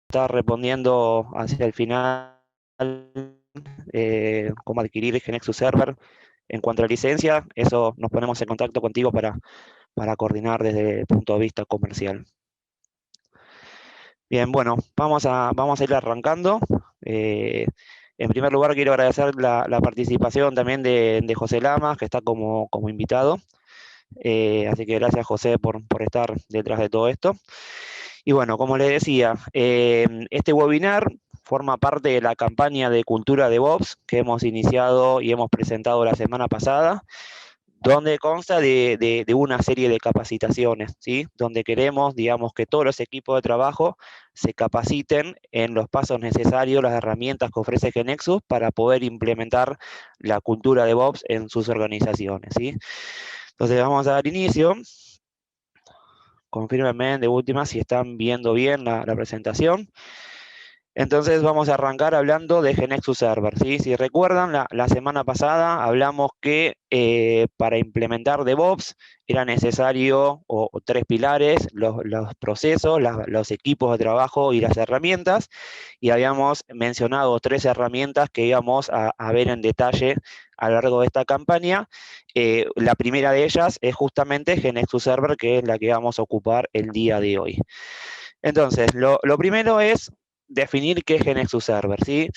estar respondiendo hacia el final, cómo adquirir GeneXus Server. En cuanto a la licencia, eso nos ponemos en contacto contigo para coordinar desde el punto de vista comercial. Bien, bueno, vamos a ir arrancando. En primer lugar, quiero agradecer la participación también de José Lamas, que está como invitado. Así que gracias, José, por estar detrás de todo esto. Y bueno, como les decía, este webinar forma parte de la campaña de cultura DevOps que hemos iniciado y hemos presentado la semana pasada, donde consta de una serie de capacitaciones, ¿sí? Donde queremos, digamos, que todos los equipos de trabajo se capaciten en los pasos necesarios, las herramientas que ofrece GeneXus para poder implementar la cultura DevOps en sus organizaciones, ¿sí? Entonces vamos a dar inicio. Confírmenme de última si están viendo bien la presentación. Entonces vamos a arrancar hablando de GeneXus Server, ¿sí? Si recuerdan, la semana pasada hablamos que para implementar DevOps era necesario tres pilares, los procesos, los equipos de trabajo y las herramientas, y habíamos mencionado tres herramientas que íbamos a ver en detalle a lo largo de esta campaña. La primera de ellas es justamente GeneXus Server, que es la que vamos a ocupar el día de hoy. Entonces, lo primero es definir qué es GeneXus Server, ¿sí?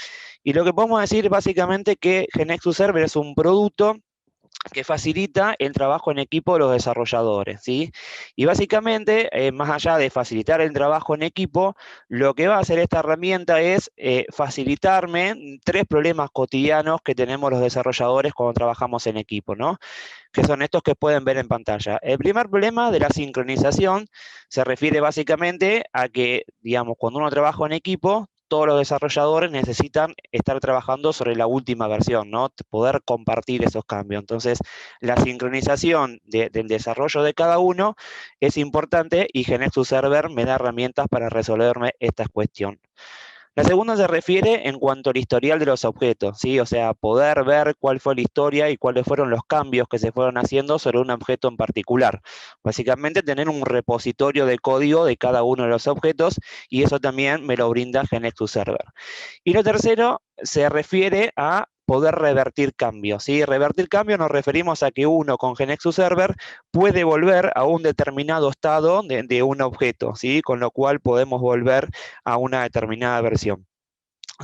Y lo que podemos decir básicamente que GeneXus Server es un producto que facilita el trabajo en equipo de los desarrolladores, ¿sí? Y básicamente, más allá de facilitar el trabajo en equipo, lo que va a hacer esta herramienta es facilitarme tres problemas cotidianos que tenemos los desarrolladores cuando trabajamos en equipo, ¿no? Que son estos que pueden ver en pantalla. El primer problema de la sincronización se refiere básicamente a que, digamos, cuando uno trabaja en equipo, todos los desarrolladores necesitan estar trabajando sobre la última versión, ¿no? Poder compartir esos cambios. Entonces, la sincronización del desarrollo de cada uno es importante y GeneXus Server me da herramientas para resolverme esta cuestión. La segunda se refiere en cuanto al historial de los objetos, ¿sí? O sea, poder ver cuál fue la historia y cuáles fueron los cambios que se fueron haciendo sobre un objeto en particular. Básicamente, tener un repositorio de código de cada uno de los objetos, y eso también me lo brinda GeneXus Server. Y lo tercero se refiere a poder revertir cambios, ¿sí? Revertir cambios nos referimos a que uno con GeneXus Server puede volver a un determinado estado de un objeto, ¿sí? Con lo cual podemos volver a una determinada versión.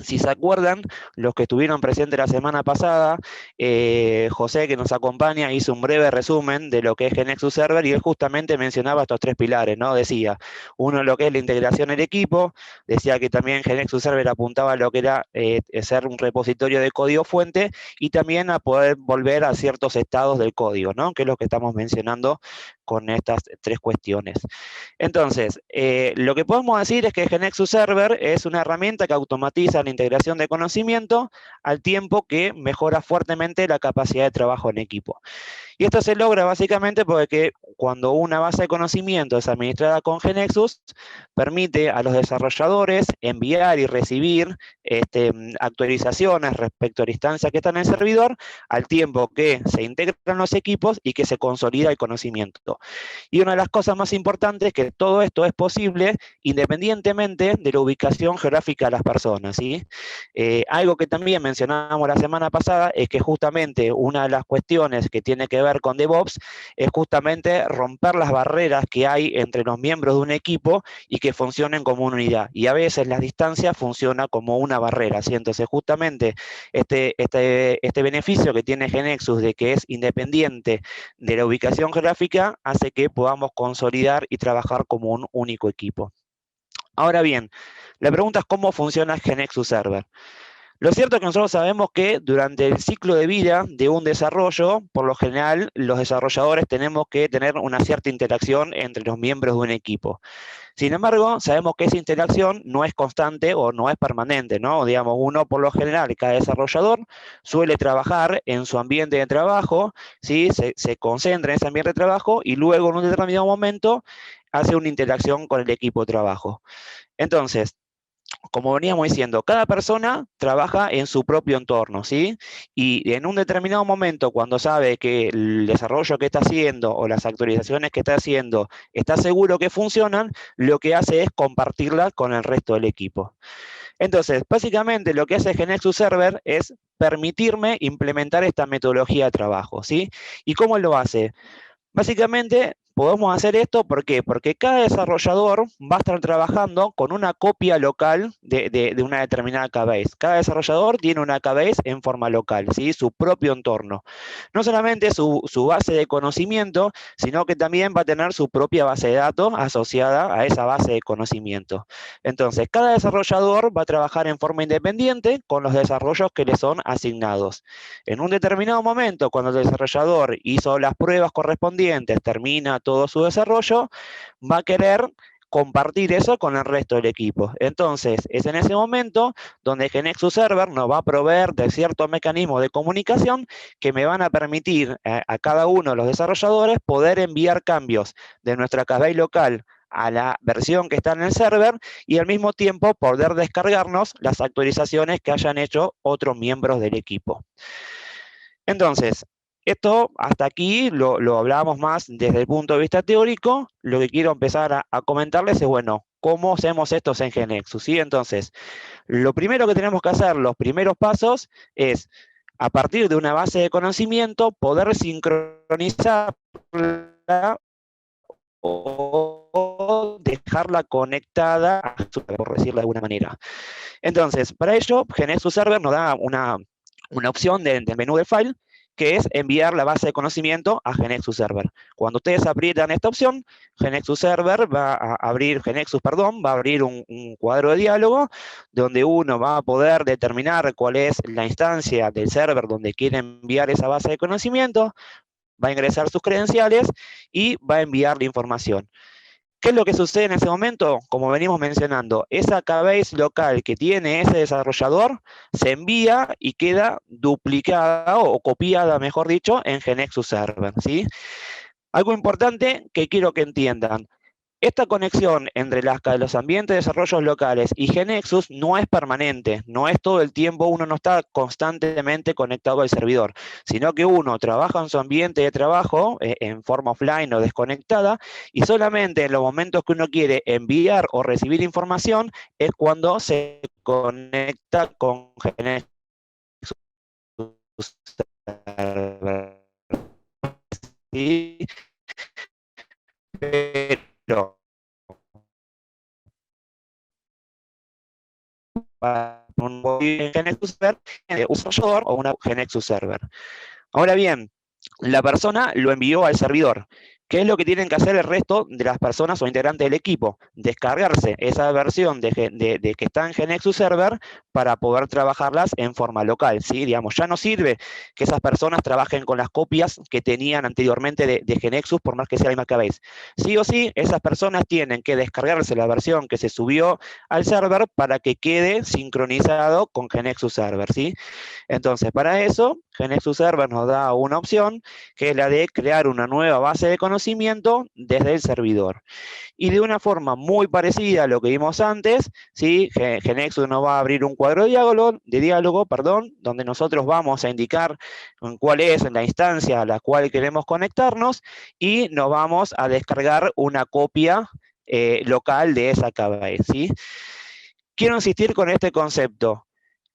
Si se acuerdan, los que estuvieron presentes la semana pasada, José, que nos acompaña, hizo un breve resumen de lo que es GeneXus Server y él justamente mencionaba estos tres pilares, ¿no? Decía, uno lo que es la integración en el equipo, decía que también GeneXus Server apuntaba a lo que era ser un repositorio de código fuente y también a poder volver a ciertos estados del código, ¿no? Que es lo que estamos mencionando con estas tres cuestiones. Entonces, lo que podemos decir es que GeneXus Server es una herramienta que automatiza la integración de conocimiento al tiempo que mejora fuertemente la capacidad de trabajo en equipo. Y esto se logra básicamente porque cuando una base de conocimiento es administrada con GeneXus, permite a los desarrolladores enviar y recibir actualizaciones respecto a la instancia que está en el servidor, al tiempo que se integran los equipos y que se consolida el conocimiento. Y una de las cosas más importantes es que todo esto es posible independientemente de la ubicación geográfica de las personas, ¿sí? Algo que también mencionábamos la semana pasada es que justamente una de las cuestiones que tiene que ver con DevOps es justamente romper las barreras que hay entre los miembros de un equipo y que funcionen como una unidad. Y a veces la distancia funciona como una barrera, ¿sí? Entonces justamente este beneficio que tiene GeneXus de que es independiente de la ubicación geográfica hace que podamos consolidar y trabajar como un único equipo. Ahora bien, la pregunta es cómo funciona GeneXus Server. Lo cierto es que nosotros sabemos que durante el ciclo de vida de un desarrollo, por lo general, los desarrolladores tenemos que tener una cierta interacción entre los miembros de un equipo. Sin embargo, sabemos que esa interacción no es constante o no es permanente, ¿no? Digamos, uno por lo general, cada desarrollador suele trabajar en su ambiente de trabajo, ¿sí? Se concentra en ese ambiente de trabajo y luego en un determinado momento hace una interacción con el equipo de trabajo. Entonces, como veníamos diciendo, cada persona trabaja en su propio entorno, ¿sí? Y en un determinado momento, cuando sabe que el desarrollo que está haciendo o las actualizaciones que está haciendo está seguro que funcionan, lo que hace es compartirlas con el resto del equipo. Entonces, básicamente lo que hace GeneXus Server es permitirme implementar esta metodología de trabajo, ¿sí? ¿Y cómo lo hace? Básicamente, podemos hacer esto, ¿por qué? Porque cada desarrollador va a estar trabajando con una copia local de una determinada KBase. Cada desarrollador tiene una KBase en forma local, ¿sí? Su propio entorno. No solamente su base de conocimiento, sino que también va a tener su propia base de datos asociada a esa base de conocimiento. Entonces, cada desarrollador va a trabajar en forma independiente con los desarrollos que le son asignados. En un determinado momento, cuando el desarrollador hizo las pruebas correspondientes, termina todo su desarrollo, va a querer compartir eso con el resto del equipo. Entonces, es en ese momento donde GeneXus Server nos va a proveer de ciertos mecanismos de comunicación que me van a permitir a cada uno de los desarrolladores poder enviar cambios de nuestra KBase local a la versión que está en el server y al mismo tiempo poder descargarnos las actualizaciones que hayan hecho otros miembros del equipo. Entonces, esto hasta aquí lo hablábamos más desde el punto de vista teórico. Lo que quiero empezar a comentarles es, bueno, ¿cómo hacemos esto en GeneXus? ¿Sí? Entonces, lo primero que tenemos que hacer, los primeros pasos, es, a partir de una base de conocimiento, poder sincronizarla o dejarla conectada, por decirlo de alguna manera. Entonces, para ello, GeneXus Server nos da una opción del menú de file, que es enviar la base de conocimiento a GeneXus Server. Cuando ustedes aprietan esta opción, GeneXus Server va a abrir, GeneXus, perdón, va a abrir un cuadro de diálogo donde uno va a poder determinar cuál es la instancia del server donde quiere enviar esa base de conocimiento, va a ingresar sus credenciales y va a enviar la información. ¿Qué es lo que sucede en ese momento? Como venimos mencionando, esa KBase local que tiene ese desarrollador se envía y queda duplicada o copiada, mejor dicho, en GeneXus Server, ¿sí? Algo importante que quiero que entiendan. Esta conexión entre los ambientes de desarrollos locales y GeneXus no es permanente, no es todo el tiempo, uno no está constantemente conectado al servidor, sino que uno trabaja en su ambiente de trabajo en forma offline o desconectada y solamente en los momentos que uno quiere enviar o recibir información es cuando se conecta con GeneXus Server. ¿Sí? Pero un GeneXus Server, un servidor o una GeneXus Server. Ahora bien, la persona lo envió al servidor. ¿Qué es lo que tienen que hacer el resto de las personas o integrantes del equipo? Descargarse esa versión de que está en GeneXus Server para poder trabajarlas en forma local, ¿sí? Digamos, ya no sirve que esas personas trabajen con las copias que tenían anteriormente de GeneXus, por más que sea la misma KBase. Sí o sí, esas personas tienen que descargarse la versión que se subió al server para que quede sincronizado con GeneXus Server, ¿sí? Entonces, para eso, GeneXus Server nos da una opción, que es la de crear una nueva base de conocimiento desde el servidor. Y de una forma muy parecida a lo que vimos antes, ¿sí? GeneXus nos va a abrir un cuadro de diálogo, donde nosotros vamos a indicar cuál es la instancia a la cual queremos conectarnos y nos vamos a descargar una copia local de esa KBase, ¿sí? Quiero insistir con este concepto.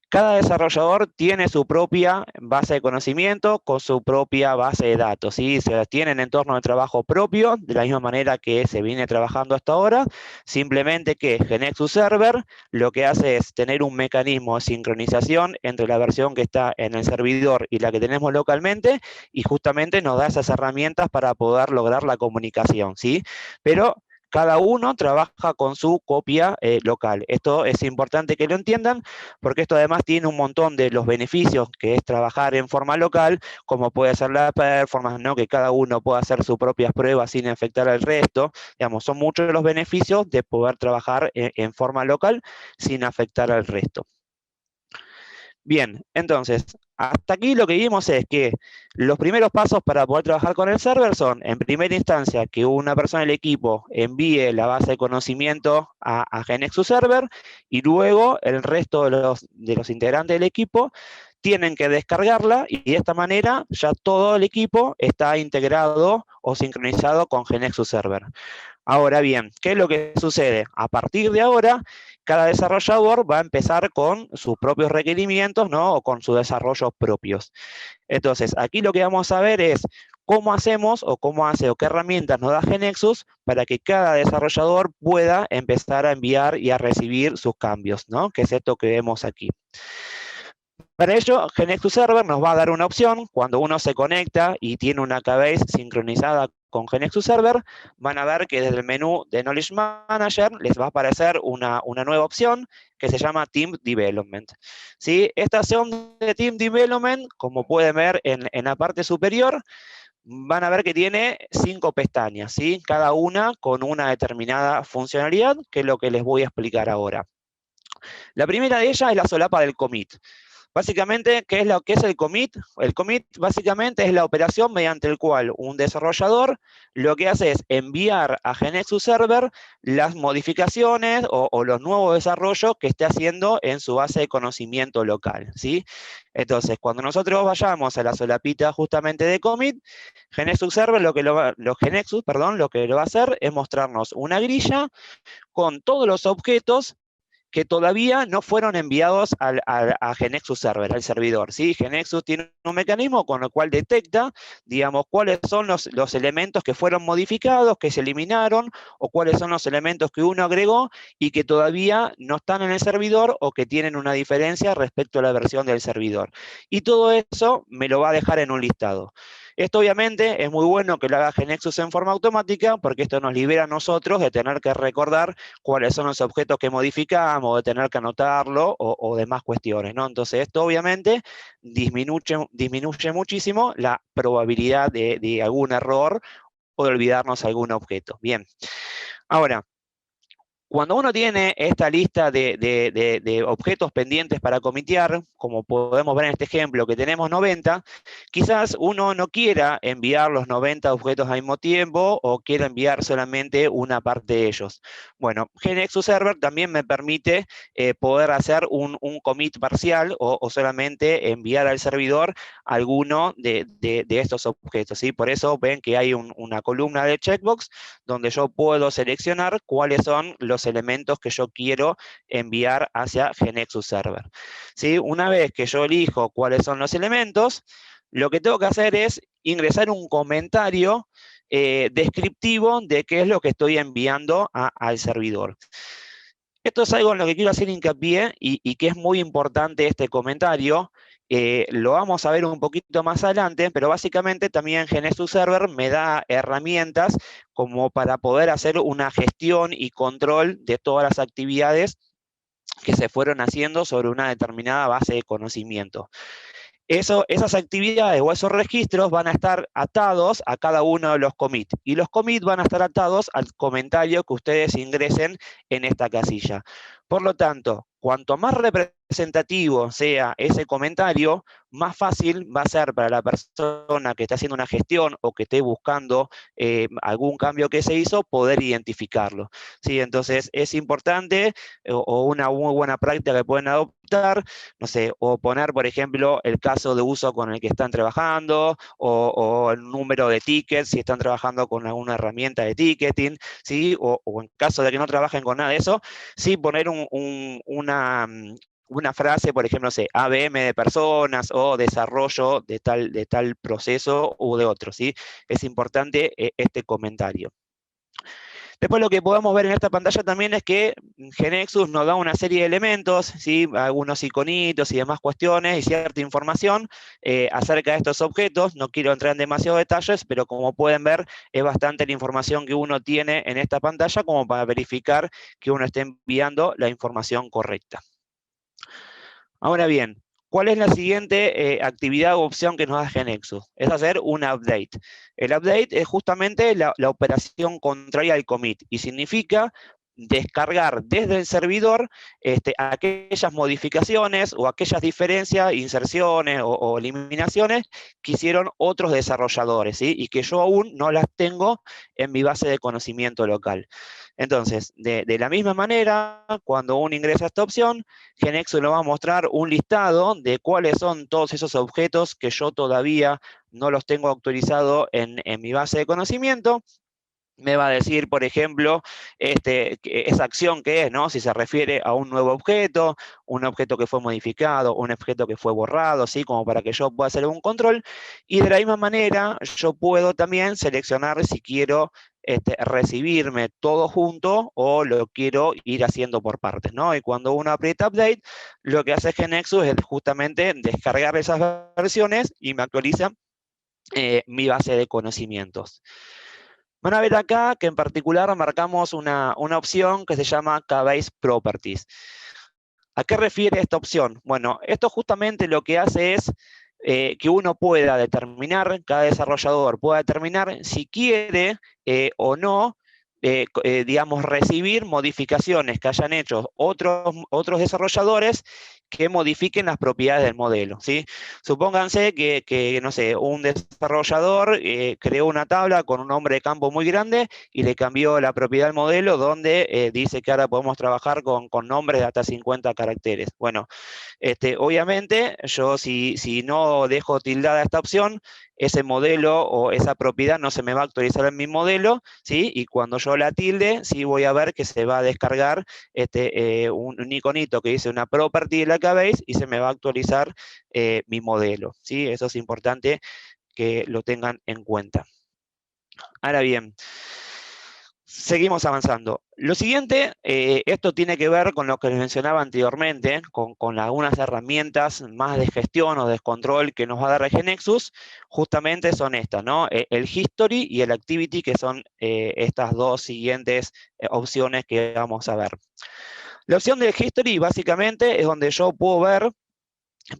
Cada desarrollador tiene su propia base de conocimiento con su propia base de datos, ¿sí? Se tienen entorno de trabajo propio, de la misma manera que se viene trabajando hasta ahora, simplemente que GeneXus Server lo que hace es tener un mecanismo de sincronización entre la versión que está en el servidor y la que tenemos localmente, y justamente nos da esas herramientas para poder lograr la comunicación, ¿sí? Pero cada uno trabaja con su copia local. Esto es importante que lo entiendan, porque esto además tiene un montón de los beneficios que es trabajar en forma local, como puede ser la performance, ¿no? Que cada uno pueda hacer sus propias pruebas sin afectar al resto. Digamos, son muchos los beneficios de poder trabajar en forma local sin afectar al resto. Bien, entonces, hasta aquí lo que vimos es que los primeros pasos para poder trabajar con el server son, en primera instancia, que una persona del equipo envíe la base de conocimiento a GeneXus Server, y luego el resto de los integrantes del equipo tienen que descargarla, y de esta manera ya todo el equipo está integrado o sincronizado con GeneXus Server. Ahora bien, ¿qué es lo que sucede? A partir de ahora, cada desarrollador va a empezar con sus propios requerimientos, ¿no? O con sus desarrollos propios. Entonces, aquí lo que vamos a ver es cómo hacemos o cómo hace o qué herramientas nos da GeneXus para que cada desarrollador pueda empezar a enviar y a recibir sus cambios, ¿no? Que es esto que vemos aquí. Para ello, GeneXus Server nos va a dar una opción. Cuando uno se conecta y tiene una KBase sincronizada con GeneXus Server, van a ver que desde el menú de Knowledge Manager les va a aparecer una nueva opción que se llama Team Development. ¿Sí? Esta opción de Team Development, como pueden ver en la parte superior, van a ver que tiene 5 pestañas, ¿sí? Cada una con una determinada funcionalidad, que es lo que les voy a explicar ahora. La primera de ellas es la solapa del commit. Básicamente, ¿qué es lo que es el commit? El commit básicamente es la operación mediante el cual un desarrollador lo que hace es enviar a GeneXus Server las modificaciones o los nuevos desarrollos que esté haciendo en su base de conocimiento local, ¿sí? Entonces, cuando nosotros vayamos a la solapita justamente de commit, GeneXus Server lo que lo va a hacer es mostrarnos una grilla con todos los objetos que todavía no fueron enviados a GeneXus Server, al servidor, ¿sí? GeneXus tiene un mecanismo con el cual detecta, digamos, cuáles son los elementos que fueron modificados, que se eliminaron, o cuáles son los elementos que uno agregó y que todavía no están en el servidor o que tienen una diferencia respecto a la versión del servidor. Y todo eso me lo va a dejar en un listado. Esto obviamente es muy bueno que lo haga GeneXus en forma automática, porque esto nos libera a nosotros de tener que recordar cuáles son los objetos que modificamos, de tener que anotarlo o demás cuestiones, ¿no? Entonces esto obviamente disminuye muchísimo la probabilidad de algún error o de olvidarnos algún objeto. Bien, ahora, cuando uno tiene esta lista de objetos pendientes para comitear, como podemos ver en este ejemplo que tenemos 90, quizás uno no quiera enviar los 90 objetos al mismo tiempo o quiera enviar solamente una parte de ellos. Bueno, GeneXus Server también me permite poder hacer un commit parcial o solamente enviar al servidor alguno de estos objetos, ¿sí? Por eso ven que hay una columna de checkbox donde yo puedo seleccionar cuáles son los elementos que yo quiero enviar hacia GeneXus Server. ¿Sí? Una vez que yo elijo cuáles son los elementos, lo que tengo que hacer es ingresar un comentario descriptivo de qué es lo que estoy enviando al servidor. Esto es algo en lo que quiero hacer hincapié y que es muy importante este comentario. Lo vamos a ver un poquito más adelante, pero básicamente también GeneXus Server me da herramientas como para poder hacer una gestión y control de todas las actividades que se fueron haciendo sobre una determinada base de conocimiento. Esas actividades o esos registros van a estar atados a cada uno de los commits. Y los commits van a estar atados al comentario que ustedes ingresen en esta casilla. Por lo tanto, cuanto más representativo sea ese comentario, más fácil va a ser para la persona que está haciendo una gestión o que esté buscando algún cambio que se hizo, poder identificarlo. ¿Sí? Entonces, es importante o una muy buena práctica que pueden adoptar, no sé, o poner, por ejemplo, el caso de uso con el que están trabajando, o el número de tickets, si están trabajando con alguna herramienta de ticketing, ¿sí? O en caso de que no trabajen con nada de eso, sí poner una frase, por ejemplo, no sé, ABM de personas o desarrollo de tal proceso u de otro, ¿sí? Es importante este comentario. Después lo que podemos ver en esta pantalla también es que GeneXus nos da una serie de elementos, ¿sí? Algunos iconitos y demás cuestiones y cierta información acerca de estos objetos. No quiero entrar en demasiados detalles, pero como pueden ver, es bastante la información que uno tiene en esta pantalla como para verificar que uno esté enviando la información correcta. Ahora bien, ¿cuál es la siguiente actividad o opción que nos da GeneXus? Es hacer un update. El update es justamente la operación contraria al commit y significa descargar desde el servidor aquellas modificaciones o aquellas diferencias, inserciones o eliminaciones que hicieron otros desarrolladores, ¿sí? Y que yo aún no las tengo en mi base de conocimiento local. Entonces, de la misma manera, cuando uno ingresa a esta opción, GeneXus le va a mostrar un listado de cuáles son todos esos objetos que yo todavía no los tengo actualizados en mi base de conocimiento. Me va a decir, por ejemplo, esa acción que es, ¿no? Si se refiere a un nuevo objeto, un objeto que fue modificado, un objeto que fue borrado, ¿sí? Como para que yo pueda hacer un control. Y de la misma manera, yo puedo también seleccionar si quiero recibirme todo junto o lo quiero ir haciendo por partes, ¿no? Y cuando uno aprieta Update, lo que hace GeneXus es justamente descargar esas versiones y me actualiza mi base de conocimientos. Van a ver acá que en particular marcamos una opción que se llama KBase Properties. ¿A qué refiere esta opción? Bueno, esto justamente lo que hace es que uno pueda determinar, cada desarrollador pueda determinar si quiere o no, digamos, recibir modificaciones que hayan hecho otros desarrolladores que modifiquen las propiedades del modelo, ¿sí? Supónganse que no sé, un desarrollador creó una tabla con un nombre de campo muy grande y le cambió la propiedad del modelo donde dice que ahora podemos trabajar con nombres de hasta 50 caracteres. Bueno, obviamente, yo si no dejo tildada esta opción, ese modelo o esa propiedad no se me va a actualizar en mi modelo, ¿sí? Y cuando yo la tilde, sí voy a ver que se va a descargar un iconito que dice una property de la KBase y se me va a actualizar mi modelo, ¿sí? Eso es importante que lo tengan en cuenta. Ahora bien, seguimos avanzando. Lo siguiente, esto tiene que ver con lo que les mencionaba anteriormente, con algunas herramientas más de gestión o de control que nos va a dar GeneXus, justamente son estas, ¿no? El History y el Activity, que son estas dos siguientes opciones que vamos a ver. La opción del History básicamente es donde yo puedo ver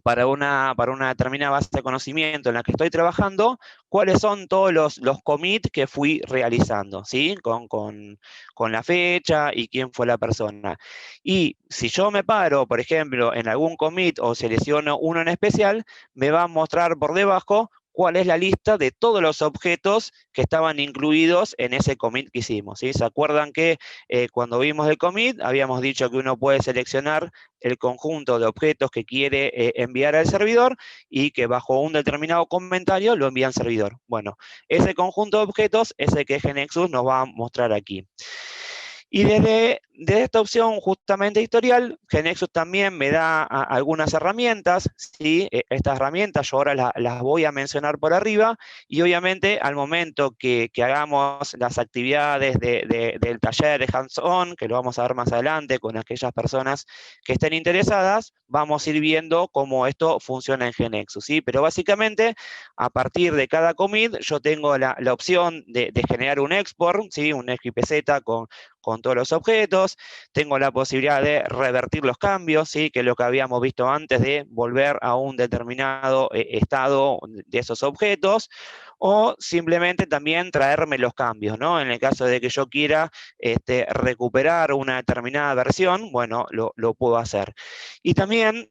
para una determinada base de conocimiento en la que estoy trabajando, cuáles son todos los commits que fui realizando, ¿sí? Con la fecha y quién fue la persona. Y si yo me paro, por ejemplo, en algún commit o selecciono uno en especial, me va a mostrar por debajo cuál es la lista de todos los objetos que estaban incluidos en ese commit que hicimos, ¿sí? ¿Se acuerdan que cuando vimos el commit habíamos dicho que uno puede seleccionar el conjunto de objetos que quiere enviar al servidor y que bajo un determinado comentario lo envía al servidor? Bueno, ese conjunto de objetos es el que GeneXus nos va a mostrar aquí. Y desde esta opción justamente historial, GeneXus también me da algunas herramientas, ¿sí? Estas herramientas yo ahora las voy a mencionar por arriba, y obviamente al momento que hagamos las actividades del taller de hands-on, que lo vamos a ver más adelante con aquellas personas que estén interesadas, vamos a ir viendo cómo esto funciona en GeneXus, ¿sí? Pero básicamente, a partir de cada commit, yo tengo la opción de generar un export, ¿sí? Un XPZ con todos los objetos, tengo la posibilidad de revertir los cambios, ¿sí? Que es lo que habíamos visto antes de volver a un determinado estado de esos objetos, o simplemente también traerme los cambios, ¿no? En el caso de que yo quiera recuperar una determinada versión, bueno, lo puedo hacer. Y también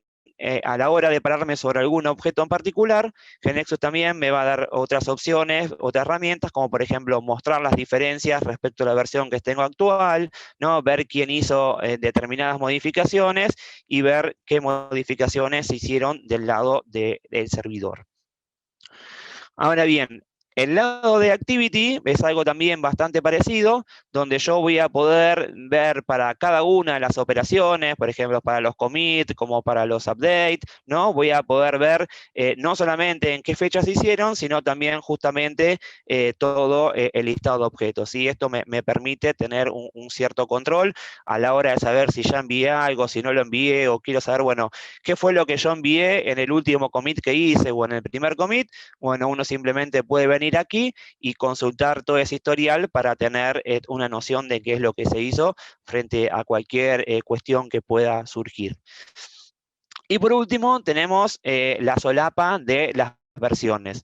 a la hora de pararme sobre algún objeto en particular, GeneXus también me va a dar otras opciones, otras herramientas, como por ejemplo mostrar las diferencias respecto a la versión que tengo actual, ¿no? Ver quién hizo determinadas modificaciones y ver qué modificaciones se hicieron del lado del servidor. Ahora bien, el lado de Activity es algo también bastante parecido, donde yo voy a poder ver para cada una de las operaciones, por ejemplo, para los commits, como para los updates, ¿no? Voy a poder ver no solamente en qué fechas se hicieron, sino también justamente todo el listado de objetos. Y esto me permite tener un cierto control a la hora de saber si ya envié algo, si no lo envié, o quiero saber, bueno, qué fue lo que yo envié en el último commit que hice o en el primer commit. Bueno, uno simplemente puede venir aquí y consultar todo ese historial para tener una noción de qué es lo que se hizo frente a cualquier cuestión que pueda surgir. Y por último, tenemos la solapa de las versiones.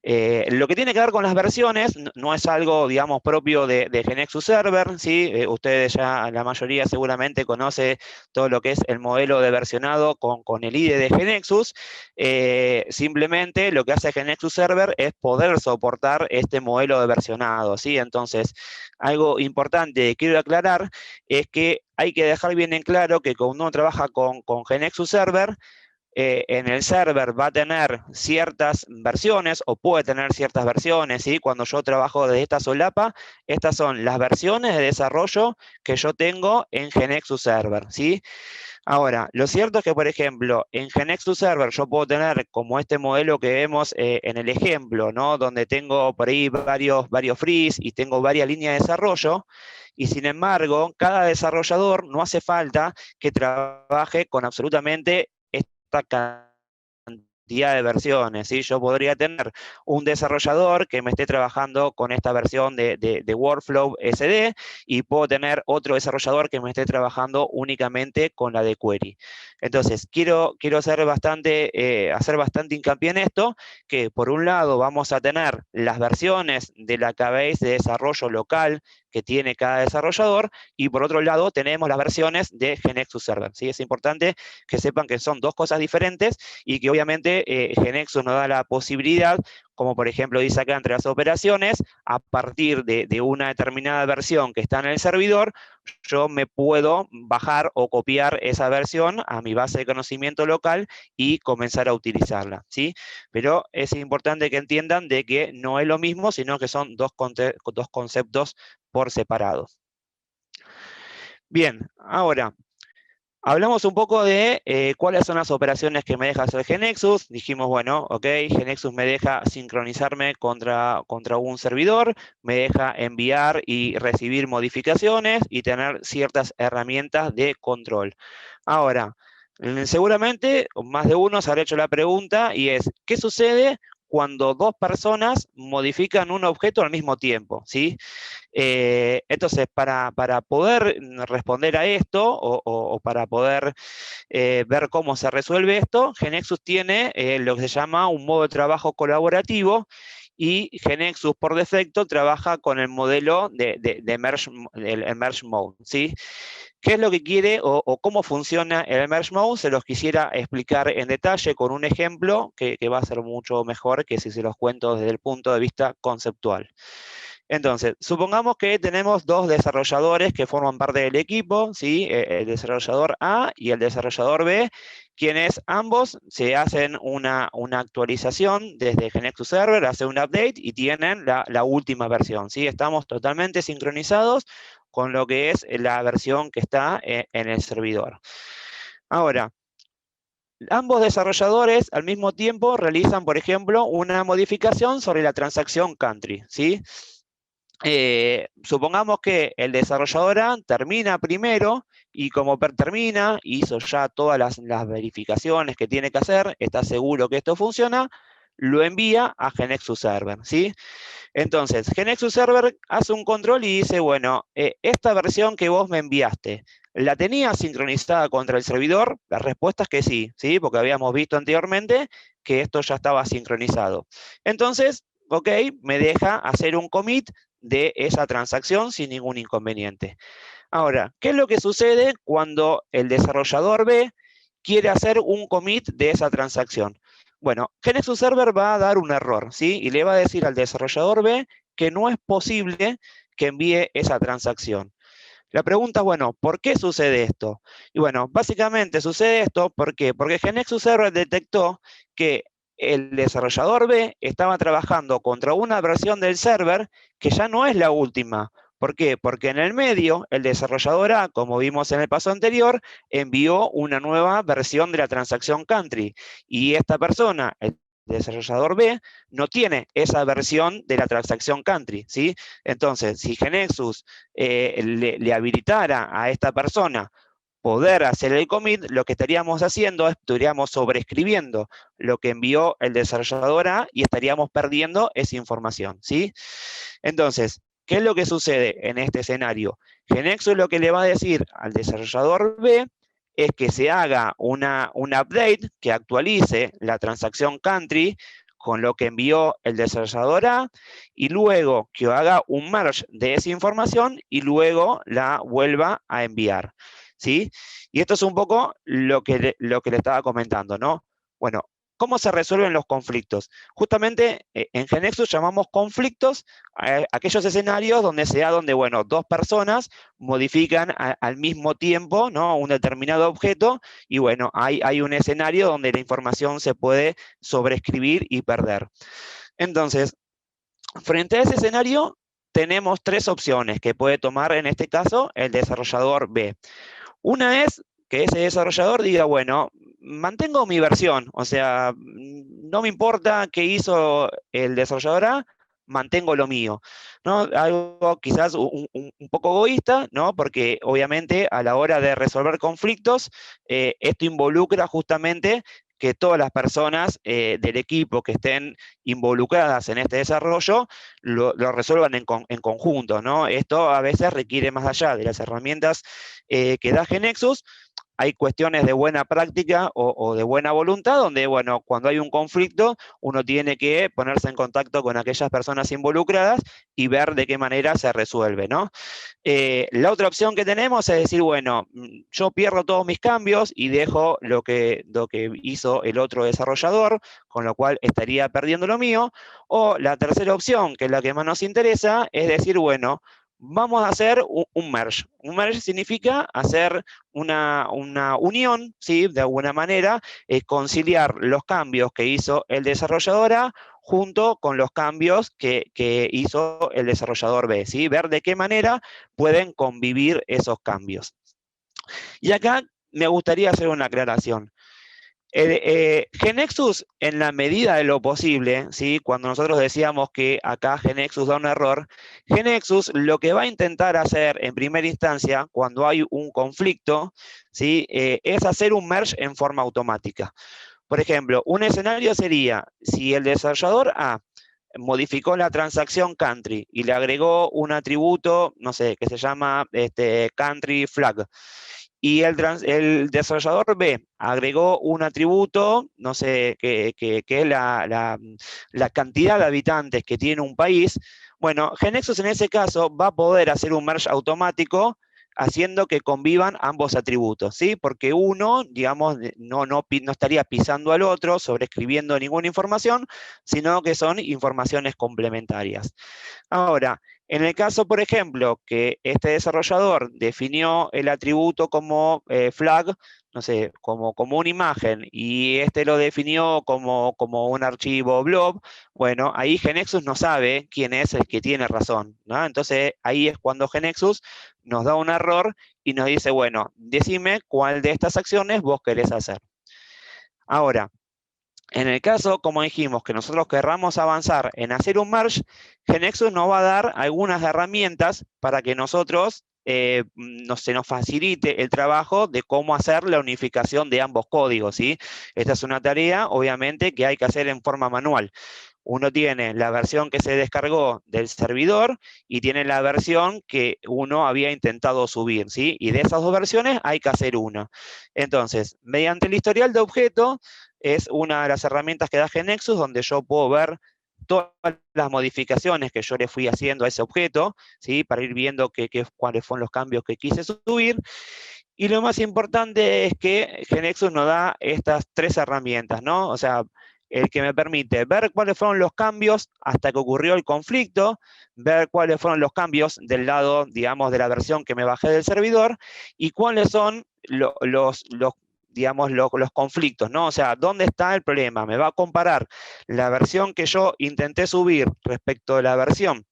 Lo que tiene que ver con las versiones no es algo, digamos, propio de GeneXus Server, ¿sí? Ustedes ya, la mayoría seguramente conoce todo lo que es el modelo de versionado con el IDE de GeneXus. Simplemente lo que hace GeneXus Server es poder soportar este modelo de versionado, ¿sí? Entonces, algo importante que quiero aclarar es que hay que dejar bien en claro que cuando uno trabaja con GeneXus Server, en el server va a tener ciertas versiones o puede tener ciertas versiones, ¿sí? Cuando yo trabajo desde esta solapa, estas son las versiones de desarrollo que yo tengo en GeneXus Server, ¿sí? Ahora, lo cierto es que, por ejemplo, en GeneXus Server yo puedo tener como este modelo que vemos en el ejemplo, ¿no? Donde tengo por ahí varios frees y tengo varias líneas de desarrollo, y sin embargo, cada desarrollador no hace falta que trabaje con absolutamente esta cantidad de versiones, ¿sí? Yo podría tener un desarrollador que me esté trabajando con esta versión de Workflow SD y puedo tener otro desarrollador que me esté trabajando únicamente con la de Query. Entonces, quiero hacer bastante hincapié en esto, que por un lado vamos a tener las versiones de la KBase de desarrollo local que tiene cada desarrollador, y por otro lado tenemos las versiones de GeneXus Server, ¿sí? Es importante que sepan que son dos cosas diferentes y que obviamente GeneXus nos da la posibilidad, como por ejemplo dice acá entre las operaciones, a partir de una determinada versión que está en el servidor, yo me puedo bajar o copiar esa versión a mi base de conocimiento local y comenzar a utilizarla, ¿sí? Pero es importante que entiendan de que no es lo mismo, sino que son dos conceptos por separado. Bien, ahora, hablamos un poco de cuáles son las operaciones que me deja hacer GeneXus. Dijimos, bueno, ok, GeneXus me deja sincronizarme contra un servidor, me deja enviar y recibir modificaciones y tener ciertas herramientas de control. Ahora, seguramente más de uno se habrá hecho la pregunta y es, ¿qué sucede cuando dos personas modifican un objeto al mismo tiempo? ¿Sí? Entonces, para poder responder a esto o para poder ver cómo se resuelve esto, GeneXus tiene lo que se llama un modo de trabajo colaborativo, y GeneXus por defecto trabaja con el modelo de merge mode, ¿sí? ¿Qué es lo que quiere o cómo funciona el merge mode? Se los quisiera explicar en detalle con un ejemplo que va a ser mucho mejor que si se los cuento desde el punto de vista conceptual. Entonces, supongamos que tenemos dos desarrolladores que forman parte del equipo, ¿sí? El desarrollador A y el desarrollador B, quienes ambos se hacen una actualización desde GeneXus Server, hacen un update y tienen la última versión, ¿sí? Estamos totalmente sincronizados con lo que es la versión que está en el servidor. Ahora, ambos desarrolladores al mismo tiempo realizan, por ejemplo, una modificación sobre la transacción country, ¿sí? Supongamos que el desarrollador A termina primero y como termina, hizo ya todas las verificaciones que tiene que hacer, está seguro que esto funciona, lo envía a GeneXus Server, ¿sí? Entonces, GeneXus Server hace un control y dice, bueno, esta versión que vos me enviaste, ¿la tenía sincronizada contra el servidor? La respuesta es que sí, ¿sí? Porque habíamos visto anteriormente que esto ya estaba sincronizado. Entonces, ok, me deja hacer un commit de esa transacción sin ningún inconveniente. Ahora, ¿qué es lo que sucede cuando el desarrollador B quiere hacer un commit de esa transacción? Bueno, GeneXus Server va a dar un error, ¿sí? Y le va a decir al desarrollador B que no es posible que envíe esa transacción. La pregunta es, bueno, ¿por qué sucede esto? Y bueno, básicamente sucede esto, ¿por qué? Porque GeneXus Server detectó que el desarrollador B estaba trabajando contra una versión del server que ya no es la última. ¿Por qué? Porque en el medio, el desarrollador A, como vimos en el paso anterior, envió una nueva versión de la transacción country. Y esta persona, el desarrollador B, no tiene esa versión de la transacción country, ¿sí? Entonces, si GeneXus le habilitara a esta persona poder hacer el commit, lo que estaríamos haciendo es, estaríamos sobreescribiendo lo que envió el desarrollador A y estaríamos perdiendo esa información, ¿sí? Entonces, ¿qué es lo que sucede en este escenario? GeneXus lo que le va a decir al desarrollador B es que se haga un update que actualice la transacción country con lo que envió el desarrollador A, y luego que haga un merge de esa información y luego la vuelva a enviar, ¿sí? Y esto es un poco lo que le estaba comentando, ¿no? Bueno, ¿cómo se resuelven los conflictos? Justamente en GeneXus llamamos conflictos a aquellos escenarios donde bueno, dos personas modifican al mismo tiempo, ¿no?, un determinado objeto, y bueno, hay un escenario donde la información se puede sobreescribir y perder. Entonces, frente a ese escenario, tenemos tres opciones que puede tomar en este caso el desarrollador B. Una es que ese desarrollador diga, bueno, mantengo mi versión, o sea, no me importa qué hizo el desarrollador A, mantengo lo mío, ¿no? Algo quizás un poco egoísta, ¿no? Porque obviamente a la hora de resolver conflictos, esto involucra justamente que todas las personas del equipo que estén involucradas en este desarrollo lo resuelvan en conjunto, ¿no? Esto a veces requiere más allá de las herramientas que da GeneXus. Hay cuestiones de buena práctica o de buena voluntad, donde, bueno, cuando hay un conflicto, uno tiene que ponerse en contacto con aquellas personas involucradas y ver de qué manera se resuelve, ¿no? La otra opción que tenemos es decir, bueno, yo pierdo todos mis cambios y dejo lo que hizo el otro desarrollador, con lo cual estaría perdiendo lo mío. O la tercera opción, que es la que más nos interesa, es decir, bueno, vamos a hacer un merge. Un merge significa hacer una unión, ¿sí? De alguna manera, conciliar los cambios que hizo el desarrollador A junto con los cambios que hizo el desarrollador B, ¿sí? Ver de qué manera pueden convivir esos cambios. Y acá me gustaría hacer una aclaración. GeneXus, en la medida de lo posible, ¿sí? Cuando nosotros decíamos que acá GeneXus da un error, GeneXus lo que va a intentar hacer en primera instancia, cuando hay un conflicto, ¿sí? Es hacer un merge en forma automática. Por ejemplo, un escenario sería, si el desarrollador A modificó la transacción country y le agregó un atributo, no sé, que se llama country flag, y el desarrollador B agregó un atributo, no sé, que es la cantidad de habitantes que tiene un país. Bueno, GeneXus en ese caso va a poder hacer un merge automático haciendo que convivan ambos atributos, ¿sí? Porque uno, digamos, no estaría pisando al otro, sobreescribiendo ninguna información, sino que son informaciones complementarias. Ahora, en el caso, por ejemplo, que este desarrollador definió el atributo como flag, no sé, como una imagen, y este lo definió como un archivo blob, bueno, ahí GeneXus no sabe quién es el que tiene razón, ¿no? Entonces, ahí es cuando GeneXus nos da un error y nos dice, bueno, decime cuál de estas acciones vos querés hacer. Ahora, en el caso, como dijimos, que nosotros querramos avanzar en hacer un merge, GeneXus nos va a dar algunas herramientas para que nosotros se nos facilite el trabajo de cómo hacer la unificación de ambos códigos, ¿sí? Esta es una tarea, obviamente, que hay que hacer en forma manual. Uno tiene la versión que se descargó del servidor y tiene la versión que uno había intentado subir, ¿sí? Y de esas dos versiones hay que hacer una. Entonces, mediante el historial de objeto, es una de las herramientas que da GeneXus, donde yo puedo ver todas las modificaciones que yo le fui haciendo a ese objeto, ¿sí? Para ir viendo cuáles fueron los cambios que quise subir. Y lo más importante es que GeneXus nos da estas tres herramientas, ¿no? O sea, el que me permite ver cuáles fueron los cambios hasta que ocurrió el conflicto, ver cuáles fueron los cambios del lado, digamos, de la versión que me bajé del servidor, y cuáles son digamos, los conflictos, ¿no? O sea, ¿dónde está el problema? Me va a comparar la versión que yo intenté subir respecto de la versión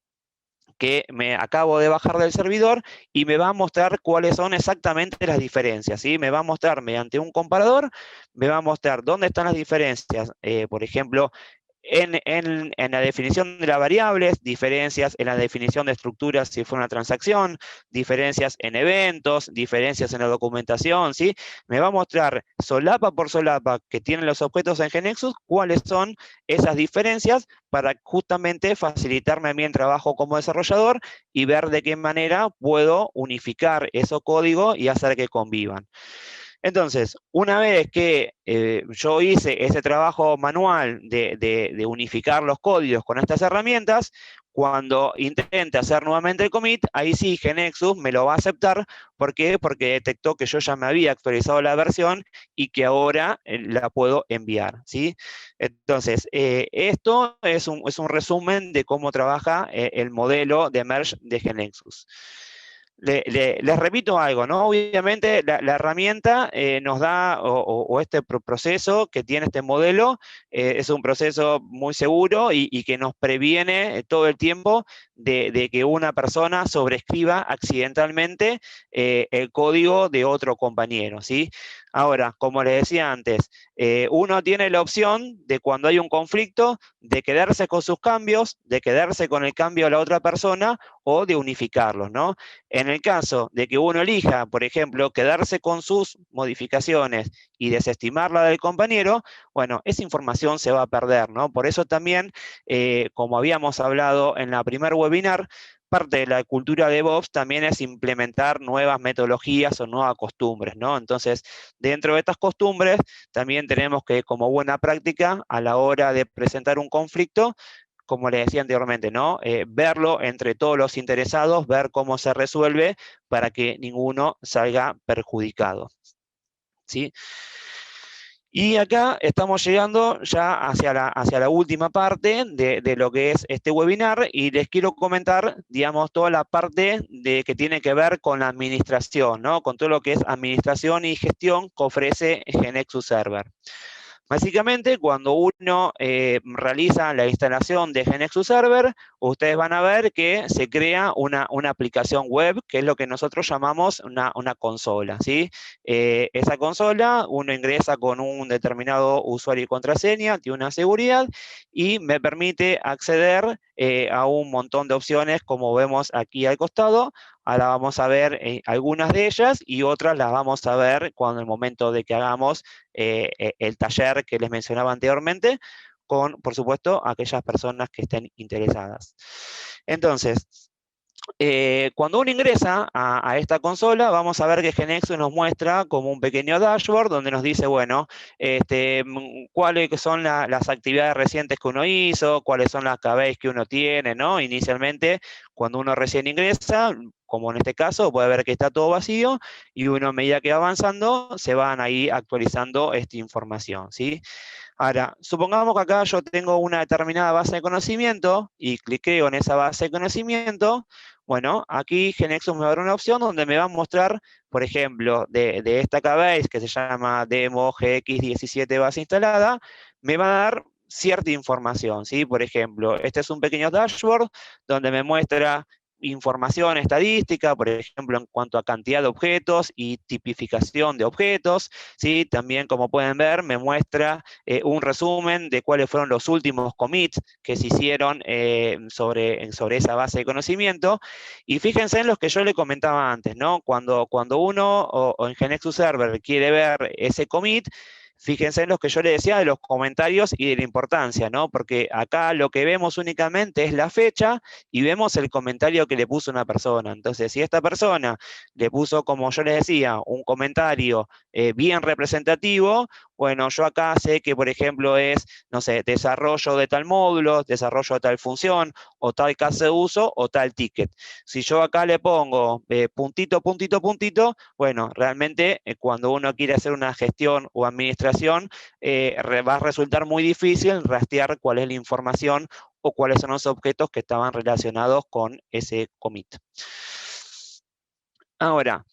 que me acabo de bajar del servidor y me va a mostrar cuáles son exactamente las diferencias, ¿sí? Me va a mostrar mediante un comparador, me va a mostrar dónde están las diferencias, por ejemplo, en la definición de las variables, diferencias en la definición de estructuras si fue una transacción, diferencias en eventos, diferencias en la documentación, ¿sí? Me va a mostrar solapa por solapa que tienen los objetos en GeneXus, cuáles son esas diferencias para justamente facilitarme a mí el trabajo como desarrollador y ver de qué manera puedo unificar esos códigos y hacer que convivan. Entonces, una vez que yo hice ese trabajo manual de unificar los códigos con estas herramientas, cuando intente hacer nuevamente el commit, ahí sí GeneXus me lo va a aceptar. ¿Por qué? Porque detectó que yo ya me había actualizado la versión y que ahora la puedo enviar, ¿sí? Entonces, esto es un resumen de cómo trabaja el modelo de merge de GeneXus. Les repito algo, ¿no? Obviamente la herramienta nos da, o este proceso que tiene este modelo, es un proceso muy seguro y que nos previene todo el tiempo de que una persona sobrescriba accidentalmente el código de otro compañero, ¿sí? Ahora, como les decía antes, uno tiene la opción de cuando hay un conflicto, de quedarse con sus cambios, de quedarse con el cambio de la otra persona o de unificarlos, ¿no? En el caso de que uno elija, por ejemplo, quedarse con sus modificaciones y desestimar la del compañero, bueno, esa información se va a perder, ¿no? Por eso también, como habíamos hablado en la primer webinar, parte de la cultura de DevOps también es implementar nuevas metodologías o nuevas costumbres, ¿no? Entonces, dentro de estas costumbres, también tenemos que, como buena práctica, a la hora de presentar un conflicto, como les decía anteriormente, ¿no? Verlo entre todos los interesados, ver cómo se resuelve para que ninguno salga perjudicado, ¿sí? Y acá estamos llegando ya hacia la última parte de lo que es este webinar y les quiero comentar, digamos, toda la parte que tiene que ver con la administración, ¿no? Con todo lo que es administración y gestión que ofrece GeneXus Server. Básicamente, cuando uno realiza la instalación de GeneXus Server, ustedes van a ver que se crea una aplicación web, que es lo que nosotros llamamos una consola, ¿sí? Esa consola, uno ingresa con un determinado usuario y contraseña, tiene una seguridad, y me permite acceder a un montón de opciones, como vemos aquí al costado. Ahora vamos a ver algunas de ellas y otras las vamos a ver cuando el momento de que hagamos el taller que les mencionaba anteriormente, con, por supuesto, aquellas personas que estén interesadas. Entonces, cuando uno ingresa a esta consola, vamos a ver que GeneXus nos muestra como un pequeño dashboard donde nos dice, bueno, cuáles son las actividades recientes que uno hizo, cuáles son las KBAs que uno tiene, ¿no? Inicialmente, cuando uno recién ingresa, como en este caso, puede ver que está todo vacío y uno a medida que va avanzando, se van ahí actualizando esta información, ¿sí? Ahora, supongamos que acá yo tengo una determinada base de conocimiento y cliqueo en esa base de conocimiento. Bueno, aquí GeneXus me va a dar una opción donde me va a mostrar, por ejemplo, de esta KBase que se llama demo GX17 base instalada, me va a dar cierta información, ¿sí? Por ejemplo, este es un pequeño dashboard donde me muestra información estadística, por ejemplo, en cuanto a cantidad de objetos y tipificación de objetos, ¿sí? También, como pueden ver, me muestra un resumen de cuáles fueron los últimos commits que se hicieron sobre esa base de conocimiento. Y fíjense en los que yo le comentaba antes, ¿no? Cuando uno o en GeneXus Server quiere ver ese commit, fíjense en los que yo le decía de los comentarios y de la importancia, ¿no? Porque acá lo que vemos únicamente es la fecha y vemos el comentario que le puso una persona. Entonces, si esta persona le puso, como yo les decía, un comentario bien representativo, bueno, yo acá sé que, por ejemplo, es, no sé, desarrollo de tal módulo, desarrollo de tal función, o tal caso de uso, o tal ticket. Si yo acá le pongo puntito, puntito, puntito, bueno, realmente cuando uno quiere hacer una gestión o administración, va a resultar muy difícil rastrear cuál es la información o cuáles son los objetos que estaban relacionados con ese commit. Ahora,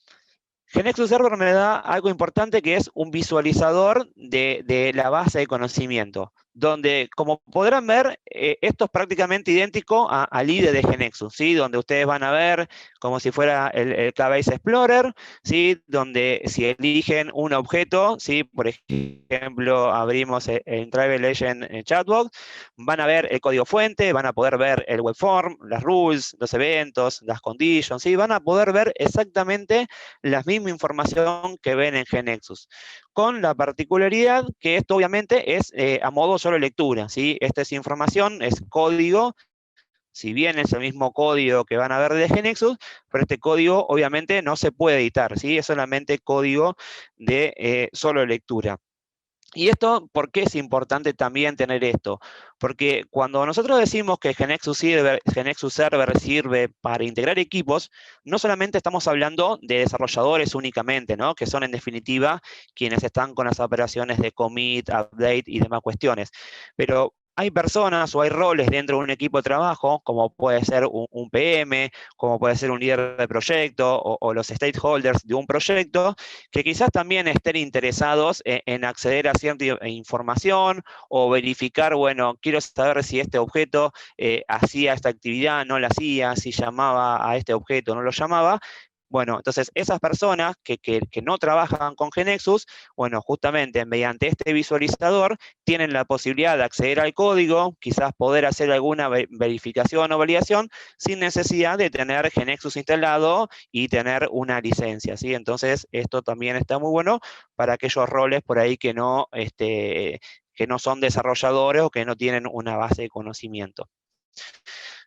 GeneXus Server me da algo importante que es un visualizador de la base de conocimiento, donde, como podrán ver, esto es prácticamente idéntico al IDE de GeneXus, ¿sí? Donde ustedes van a ver como si fuera el KBase Explorer, ¿sí? Donde si eligen un objeto, ¿sí? Por ejemplo, abrimos el Travel Legend Chatbot, van a ver el código fuente, van a poder ver el webform, las rules, los eventos, las conditions, ¿sí? Van a poder ver exactamente la misma información que ven en GeneXus, con la particularidad que esto obviamente es a modo solo lectura, ¿sí? Esta es información, es código si bien es el mismo código que van a ver de GNexus, pero este código obviamente no se puede editar, ¿sí? Es solamente código de solo lectura. Y esto, ¿por qué es importante también tener esto? Porque cuando nosotros decimos que GNexus Server sirve para integrar equipos, no solamente estamos hablando de desarrolladores únicamente, ¿no? Que son en definitiva quienes están con las operaciones de commit, update y demás cuestiones. Pero hay personas o hay roles dentro de un equipo de trabajo, como puede ser un PM, como puede ser un líder de proyecto o los stakeholders de un proyecto, que quizás también estén interesados en acceder a cierta información o verificar, bueno, quiero saber si este objeto hacía esta actividad, no la hacía, si llamaba a este objeto, no lo llamaba. Bueno, entonces esas personas que no trabajan con GNexus, bueno, justamente mediante este visualizador tienen la posibilidad de acceder al código, quizás poder hacer alguna verificación o validación sin necesidad de tener GNexus instalado y tener una licencia, ¿sí? Entonces esto también está muy bueno para aquellos roles por ahí que no son desarrolladores o que no tienen una base de conocimiento.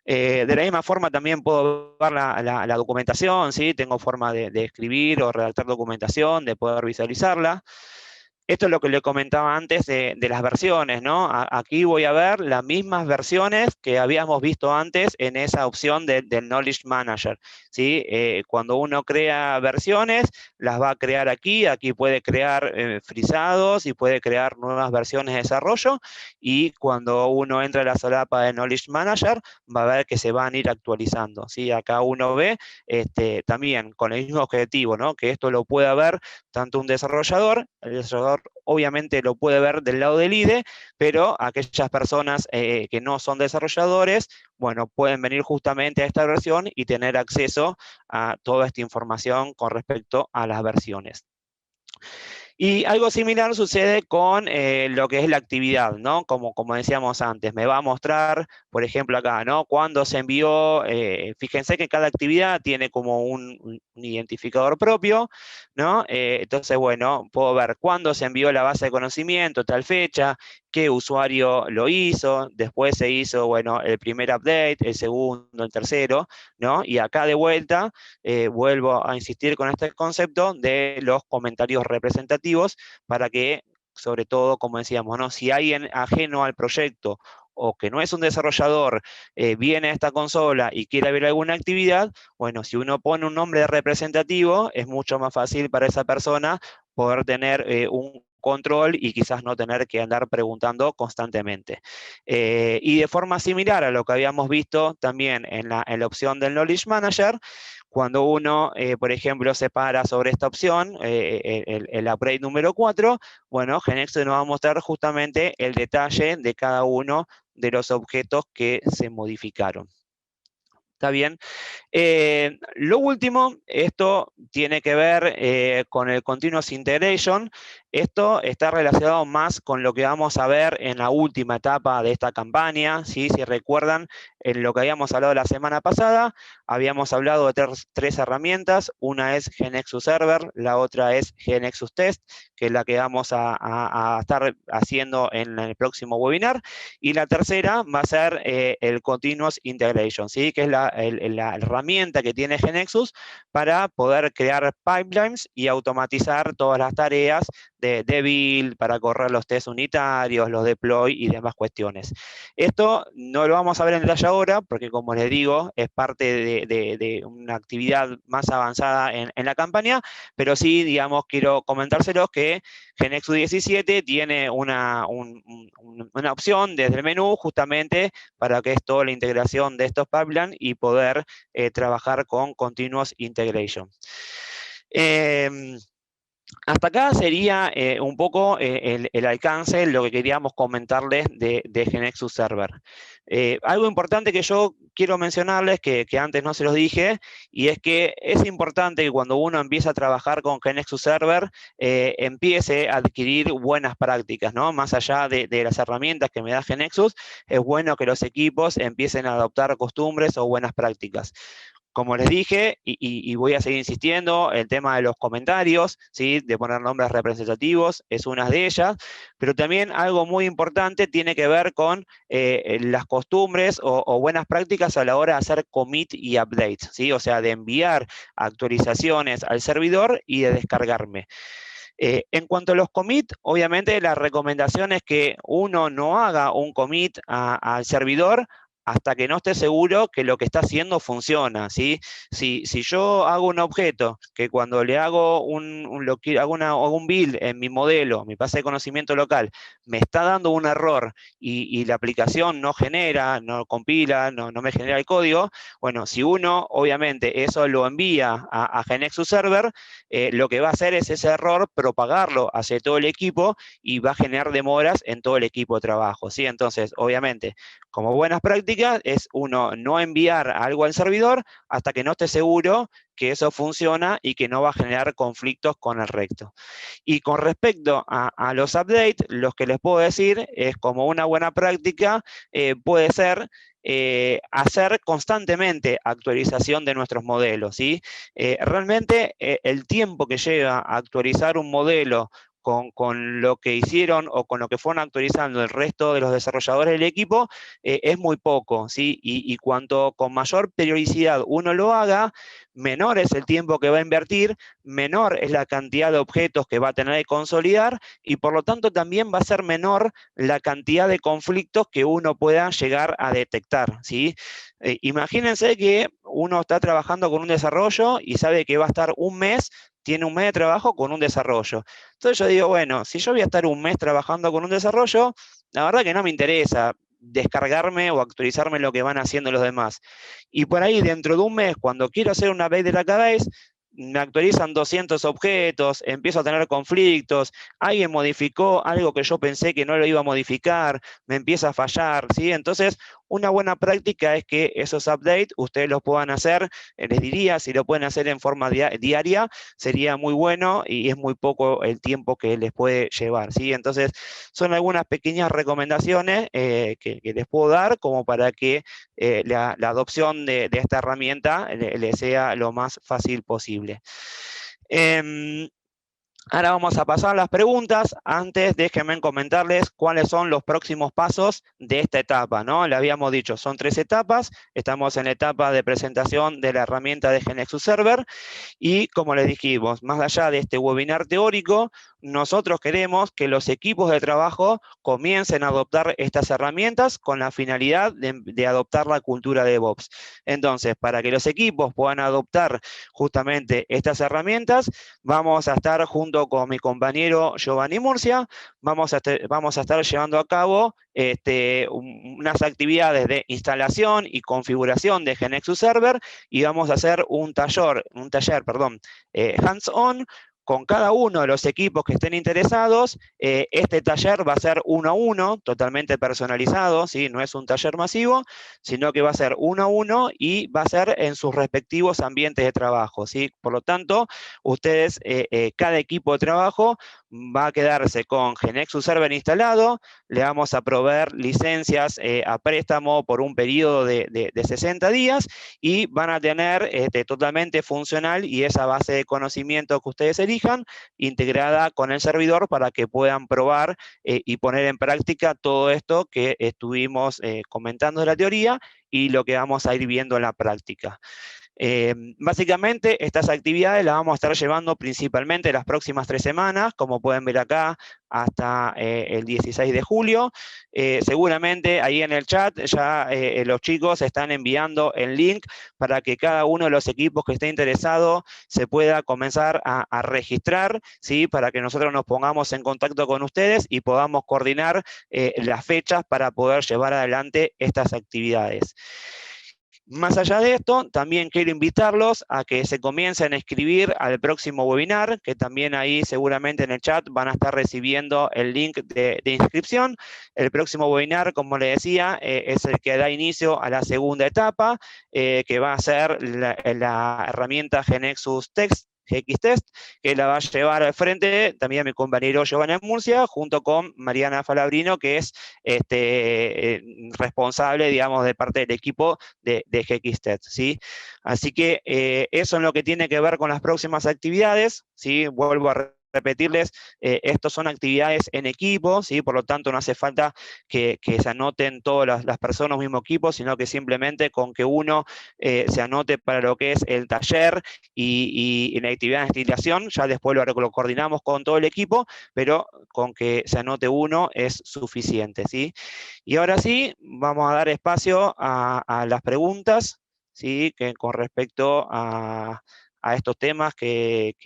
De la misma forma también puedo ver la documentación, ¿sí? Tengo forma de escribir o redactar documentación, de poder visualizarla. Esto es lo que le comentaba antes de las versiones, ¿no? Aquí voy a ver las mismas versiones que habíamos visto antes en esa opción del Knowledge Manager, ¿sí? Cuando uno crea versiones, las va a crear aquí puede crear frisados y puede crear nuevas versiones de desarrollo, y cuando uno entra a la solapa de Knowledge Manager, va a ver que se van a ir actualizando, ¿sí? Acá uno ve también con el mismo objetivo, ¿no? Que esto lo pueda ver tanto un desarrollador, el desarrollador obviamente lo puede ver del lado del IDE, pero aquellas personas que no son desarrolladores, bueno, pueden venir justamente a esta versión y tener acceso a toda esta información con respecto a las versiones. Y algo similar sucede con lo que es la actividad, ¿no? Como decíamos antes, me va a mostrar, por ejemplo, acá, ¿no? Cuando se envió, fíjense que cada actividad tiene como un identificador propio, ¿no? Entonces, bueno, puedo ver cuándo se envió la base de conocimiento, tal fecha, qué usuario lo hizo, después se hizo, bueno, el primer update, el segundo, el tercero, ¿no? Y acá de vuelta, vuelvo a insistir con este concepto de los comentarios representativos para que, sobre todo, como decíamos, ¿no? Si alguien ajeno al proyecto o que no es un desarrollador viene a esta consola y quiere ver alguna actividad, bueno, si uno pone un nombre representativo, es mucho más fácil para esa persona poder tener un control y quizás no tener que andar preguntando constantemente. Y de forma similar a lo que habíamos visto también en la opción del Knowledge Manager, cuando uno, por ejemplo, se para sobre esta opción, el upgrade número 4, bueno, GeneXus nos va a mostrar justamente el detalle de cada uno de los objetos que se modificaron. ¿Está bien? Lo último, esto tiene que ver con el Continuous Integration. Esto está relacionado más con lo que vamos a ver en la última etapa de esta campaña, ¿sí? Si recuerdan, en lo que habíamos hablado la semana pasada, habíamos hablado de tres herramientas. Una es GeneXus Server, la otra es GeneXus Test, que es la que vamos a estar haciendo en el próximo webinar. Y la tercera va a ser el Continuous Integration, ¿sí? Que es la herramienta que tiene GeneXus para poder crear pipelines y automatizar todas las tareas de build, para correr los test unitarios, los deploy y demás cuestiones. Esto no lo vamos a ver en detalle ahora, porque como les digo, es parte de una actividad más avanzada en la campaña, pero sí, digamos, quiero comentárselos que GeneXus 17 tiene una opción desde el menú justamente para que es toda la integración de estos pipelines y poder trabajar con Continuous Integration. Hasta acá sería un poco el alcance, lo que queríamos comentarles de GeneXus Server. Algo importante que yo quiero mencionarles, que antes no se los dije, y es que es importante que cuando uno empieza a trabajar con GeneXus Server, empiece a adquirir buenas prácticas, ¿no? Más allá de las herramientas que me da GeneXus, es bueno que los equipos empiecen a adoptar costumbres o buenas prácticas. como les dije, y voy a seguir insistiendo, el tema de los comentarios, ¿sí? De poner nombres representativos es una de ellas, pero también algo muy importante tiene que ver con las costumbres o buenas prácticas a la hora de hacer commit y update, ¿sí? O sea, de enviar actualizaciones al servidor y de descargarme. En cuanto a los commit, obviamente la recomendación es que uno no haga un commit al servidor hasta que no esté seguro que lo que está haciendo funciona, ¿sí? Si yo hago un objeto que cuando le hago hago un build en mi modelo, mi base de conocimiento local, me está dando un error y la aplicación no genera, no compila, no me genera el código, bueno, si uno obviamente eso lo envía a GeneXus Server, lo que va a hacer es ese error propagarlo hacia todo el equipo y va a generar demoras en todo el equipo de trabajo, ¿sí? Entonces, obviamente, como buenas prácticas, es uno no enviar algo al servidor hasta que no esté seguro que eso funciona y que no va a generar conflictos con el resto. Y con respecto a los updates, los que les puedo decir es como una buena práctica puede ser hacer constantemente actualización de nuestros modelos, ¿sí? Realmente el tiempo que lleva a actualizar un modelo con lo que hicieron o con lo que fueron actualizando el resto de los desarrolladores del equipo es muy poco, ¿sí? Y cuanto con mayor periodicidad uno lo haga, menor es el tiempo que va a invertir, menor es la cantidad de objetos que va a tener que consolidar y por lo tanto también va a ser menor la cantidad de conflictos que uno pueda llegar a detectar, ¿sí? Imagínense que uno está trabajando con un desarrollo y sabe que va a estar un mes, tiene un mes de trabajo con un desarrollo. Entonces yo digo, bueno, si yo voy a estar un mes trabajando con un desarrollo, la verdad que no me interesa descargarme o actualizarme lo que van haciendo los demás. Y por ahí dentro de un mes, cuando quiero hacer una update de database, me actualizan 200 objetos, empiezo a tener conflictos, alguien modificó algo que yo pensé que no lo iba a modificar, me empieza a fallar, ¿sí? Entonces, una buena práctica es que esos updates ustedes los puedan hacer, les diría, si lo pueden hacer en forma diaria, sería muy bueno y es muy poco el tiempo que les puede llevar, ¿sí? Entonces, son algunas pequeñas recomendaciones que les puedo dar como para que la adopción de esta herramienta le sea lo más fácil posible. Ahora vamos a pasar a las preguntas. Antes, déjenme comentarles cuáles son los próximos pasos de esta etapa, ¿no? Le habíamos dicho, son 3 etapas. Estamos en la etapa de presentación de la herramienta de GeneXus Server. Y como les dijimos, más allá de este webinar teórico, nosotros queremos que los equipos de trabajo comiencen a adoptar estas herramientas con la finalidad de adoptar la cultura de DevOps. Entonces, para que los equipos puedan adoptar justamente estas herramientas, vamos a estar junto con mi compañero Giovanni Murcia, vamos a estar llevando a cabo unas actividades de instalación y configuración de GeneXus Server y vamos a hacer un taller hands-on con cada uno de los equipos que estén interesados. Este taller va a ser 1 a 1, totalmente personalizado, ¿sí? No es un taller masivo, sino que va a ser 1 a 1 y va a ser en sus respectivos ambientes de trabajo, ¿sí? Por lo tanto, ustedes, cada equipo de trabajo va a quedarse con GeneXus Server instalado, le vamos a proveer licencias a préstamo por un periodo de 60 días y van a tener totalmente funcional y esa base de conocimiento que ustedes elijan integrada con el servidor para que puedan probar y poner en práctica todo esto que estuvimos comentando de la teoría y lo que vamos a ir viendo en la práctica. Básicamente, estas actividades las vamos a estar llevando principalmente las próximas 3 semanas, como pueden ver acá, hasta el 16 de julio. Seguramente ahí en el chat ya los chicos están enviando el link para que cada uno de los equipos que esté interesado se pueda comenzar a registrar, ¿sí? Para que nosotros nos pongamos en contacto con ustedes y podamos coordinar las fechas para poder llevar adelante estas actividades. Más allá de esto, también quiero invitarlos a que se comiencen a inscribir al próximo webinar, que también ahí seguramente en el chat van a estar recibiendo el link de inscripción. El próximo webinar, como les decía, es el que da inicio a la segunda etapa, que va a ser la herramienta GeneXus Text GXTest, que la va a llevar al frente también mi compañero Giovanni Murcia, junto con Mariana Falabrino, que es responsable, digamos, de parte del equipo de GXTest, ¿sí? Así que eso en lo que tiene que ver con las próximas actividades, ¿sí? Vuelvo a repetirles, estos son actividades en equipo, ¿sí? Por lo tanto no hace falta que se anoten todas las personas en un mismo equipo, sino que simplemente con que uno se anote para lo que es el taller y la actividad de destilación, ya después lo coordinamos con todo el equipo, pero con que se anote uno es suficiente, ¿sí? Y ahora sí, vamos a dar espacio a las preguntas, ¿sí? Que con respecto a estos temas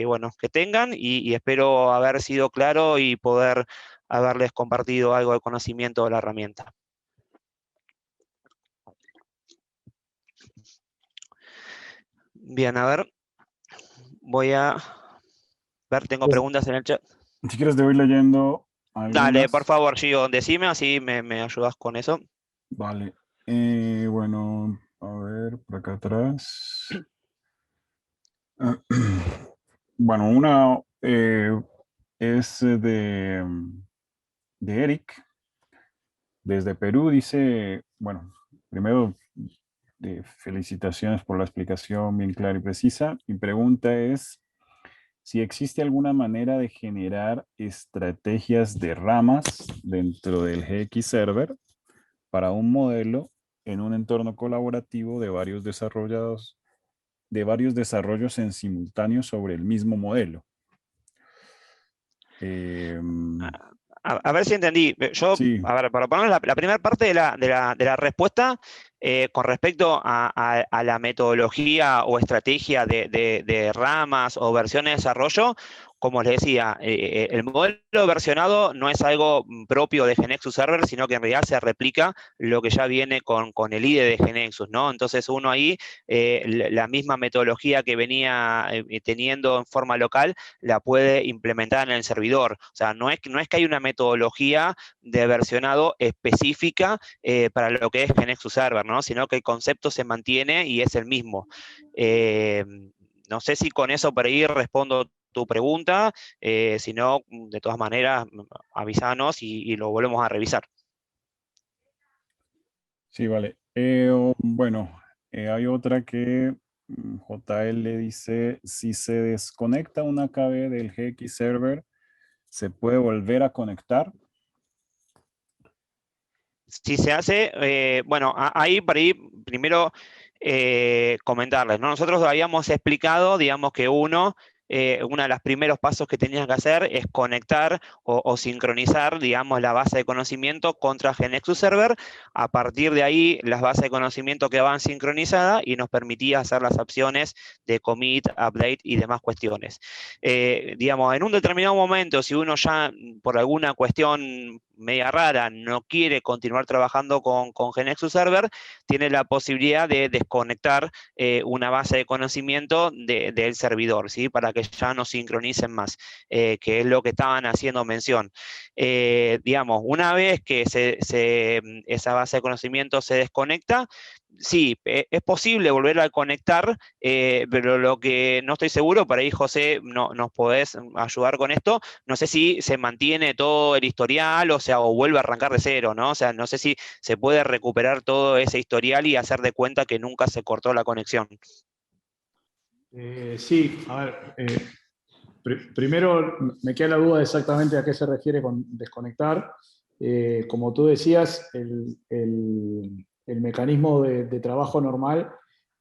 bueno, que tengan, y espero haber sido claro y poder haberles compartido algo de conocimiento de la herramienta. Bien, a ver, voy a ver, tengo preguntas en el chat. Si quieres te voy leyendo Dale, algunas. por favor, Gio, decime, así me ayudas con eso. Vale. Bueno, a ver, por acá atrás. Bueno, una es de Eric, desde Perú. Dice, bueno, primero, felicitaciones por la explicación bien clara y precisa. Mi pregunta es si existe alguna manera de generar estrategias de ramas dentro del GX Server para un modelo en un entorno colaborativo de varios desarrollos en simultáneo sobre el mismo modelo. A ver si entendí. Yo, Sí, a ver, para poner la primera parte de la respuesta, con respecto a la metodología o estrategia de ramas o versiones de desarrollo, como les decía, el modelo versionado no es algo propio de GeneXus Server, sino que en realidad se replica lo que ya viene con el IDE de GeneXus, ¿no? Entonces uno ahí, la misma metodología que venía teniendo en forma local, la puede implementar en el servidor. O sea, no es que hay una metodología de versionado específica para lo que es GeneXus Server, ¿no? Sino que el concepto se mantiene y es el mismo. Eh, no sé si con eso por ahí respondo tu pregunta, si no, de todas maneras, avísanos y lo volvemos a revisar. sí, vale. Bueno, hay otra que JL le dice, si se desconecta una KB del GX Server, ¿se puede volver a conectar? Si se hace, bueno, ahí para ahí primero comentarles, ¿no? Nosotros habíamos explicado, digamos que uno de los primeros pasos que tenías que hacer es conectar o sincronizar, digamos, la base de conocimiento contra GeneXus Server. A partir de ahí, las bases de conocimiento quedaban sincronizadas y nos permitía hacer las opciones de commit, update y demás cuestiones. Digamos, en un determinado momento, si uno ya por alguna cuestión media rara no quiere continuar trabajando con GeneXus Server, tiene la posibilidad de desconectar una base de conocimiento del servidor, ¿sí? Para que ya no sincronicen más, que es lo que estaban haciendo mención. Digamos, una vez que esa base de conocimiento se desconecta, sí, es posible volver a conectar, pero lo que no estoy seguro, por ahí José nos podés ayudar con esto, no sé si se mantiene todo el historial, o sea, o vuelve a arrancar de cero, ¿no? O sea, no sé si se puede recuperar todo ese historial y hacer de cuenta que nunca se cortó la conexión. Sí, a ver, primero me queda la duda de exactamente a qué se refiere con desconectar. Como tú decías, el mecanismo de trabajo normal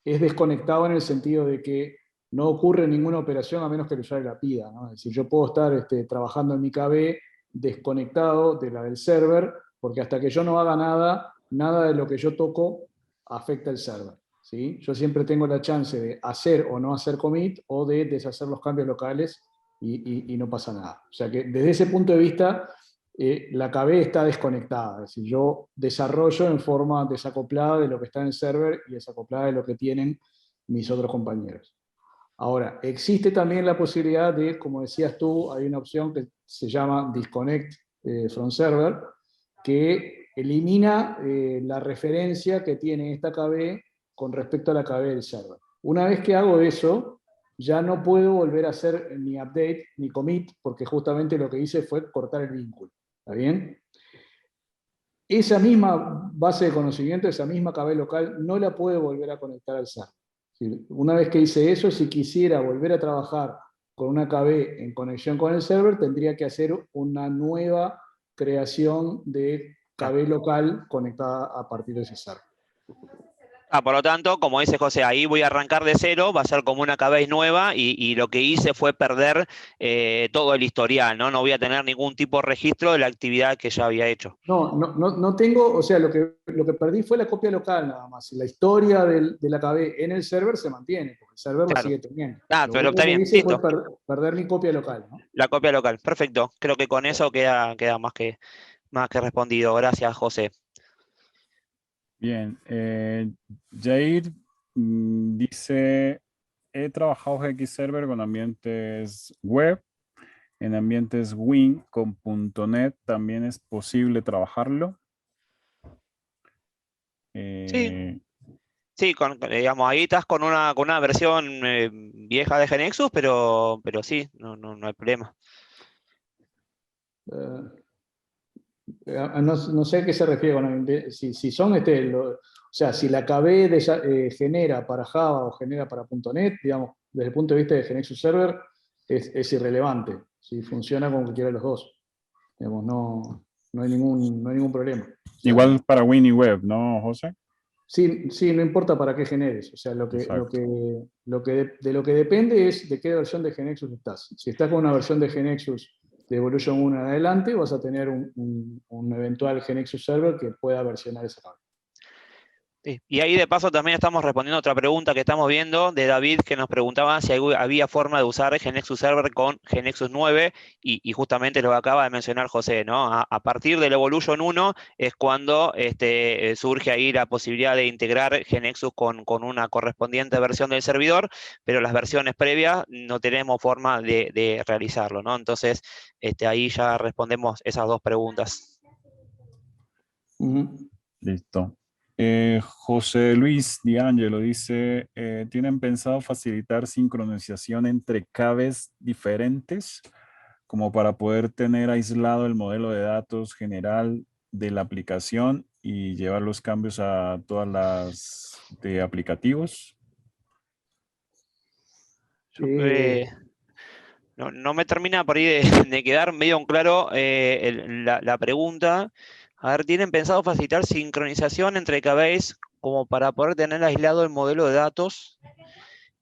es desconectado en el sentido de que no ocurre ninguna operación a menos que el usuario la pida, ¿no? Es decir, yo puedo estar trabajando en mi KB desconectado de la del server, porque hasta que yo no haga nada, nada de lo que yo toco afecta al server, ¿sí? Yo siempre tengo la chance de hacer o no hacer commit o de deshacer los cambios locales y no pasa nada. O sea que desde ese punto de vista, la KB está desconectada. Es decir, yo desarrollo en forma desacoplada de lo que está en el server y desacoplada de lo que tienen mis otros compañeros. Ahora, existe también la posibilidad de, como decías tú, hay una opción que se llama Disconnect from Server, que elimina la referencia que tiene esta KB con respecto a la KB del server. Una vez que hago eso, ya no puedo volver a hacer ni update ni commit, porque justamente lo que hice fue cortar el vínculo. ¿Está bien? Esa misma base de conocimiento, esa misma KB local, no la puedo volver a conectar al server. Una vez que hice eso, si quisiera volver a trabajar con una KB en conexión con el server, tendría que hacer una nueva creación de KB local conectada a partir de ese server. Por lo tanto, como dice José, ahí voy a arrancar de cero, va a ser como una KBase nueva y lo que hice fue perder todo el historial, ¿no? No voy a tener ningún tipo de registro de la actividad que ya había hecho. No tengo, o sea, lo que perdí fue la copia local nada más. La historia de la KB en el server se mantiene, porque el server la Claro. sigue teniendo. Lo Pero está único que bien, hice fue listo. perder mi copia local, ¿no? La copia local, perfecto. Creo que con eso queda más que respondido. Gracias, José. Bien, Jair dice, he trabajado GX Server con ambientes web, en ambientes Win con .NET también es posible trabajarlo. Sí, sí, digamos, ahí estás con una versión vieja de GNexus, pero sí, no hay problema. No sé a qué se refiere con si son o sea, si la KB genera para Java o genera para .NET, digamos, desde el punto de vista de GNexus Server, es irrelevante. Si funciona con cualquiera de los dos. Digamos, no hay ningún problema. O sea, Igual para Win y Web, ¿no, José? sí, no importa para qué generes. O sea, Exacto. de lo que depende es de qué versión de GNexus estás. Si estás con una versión de GNexus de Evolution 1 en adelante, vas a tener un eventual GNexus Server que pueda versionar esa tabla. Sí. Y ahí de paso también estamos respondiendo a otra pregunta que estamos viendo de David, que nos preguntaba si había forma de usar GNexus Server con GNexus 9 y justamente lo que acaba de mencionar José, ¿no? A partir del Evolution 1 es cuando surge ahí la posibilidad de integrar GNexus con una correspondiente versión del servidor, pero las versiones previas no tenemos forma de realizarlo, ¿no? Entonces, ahí ya respondemos esas dos preguntas. Listo. José Luis D'Angelo dice, ¿tienen pensado facilitar sincronización entre KBs diferentes como para poder tener aislado el modelo de datos general de la aplicación y llevar los cambios a todas las de aplicativos? No me termina por ahí de quedar medio en claro la pregunta. A ver, ¿tienen pensado facilitar sincronización entre KBase como para poder tener aislado el modelo de datos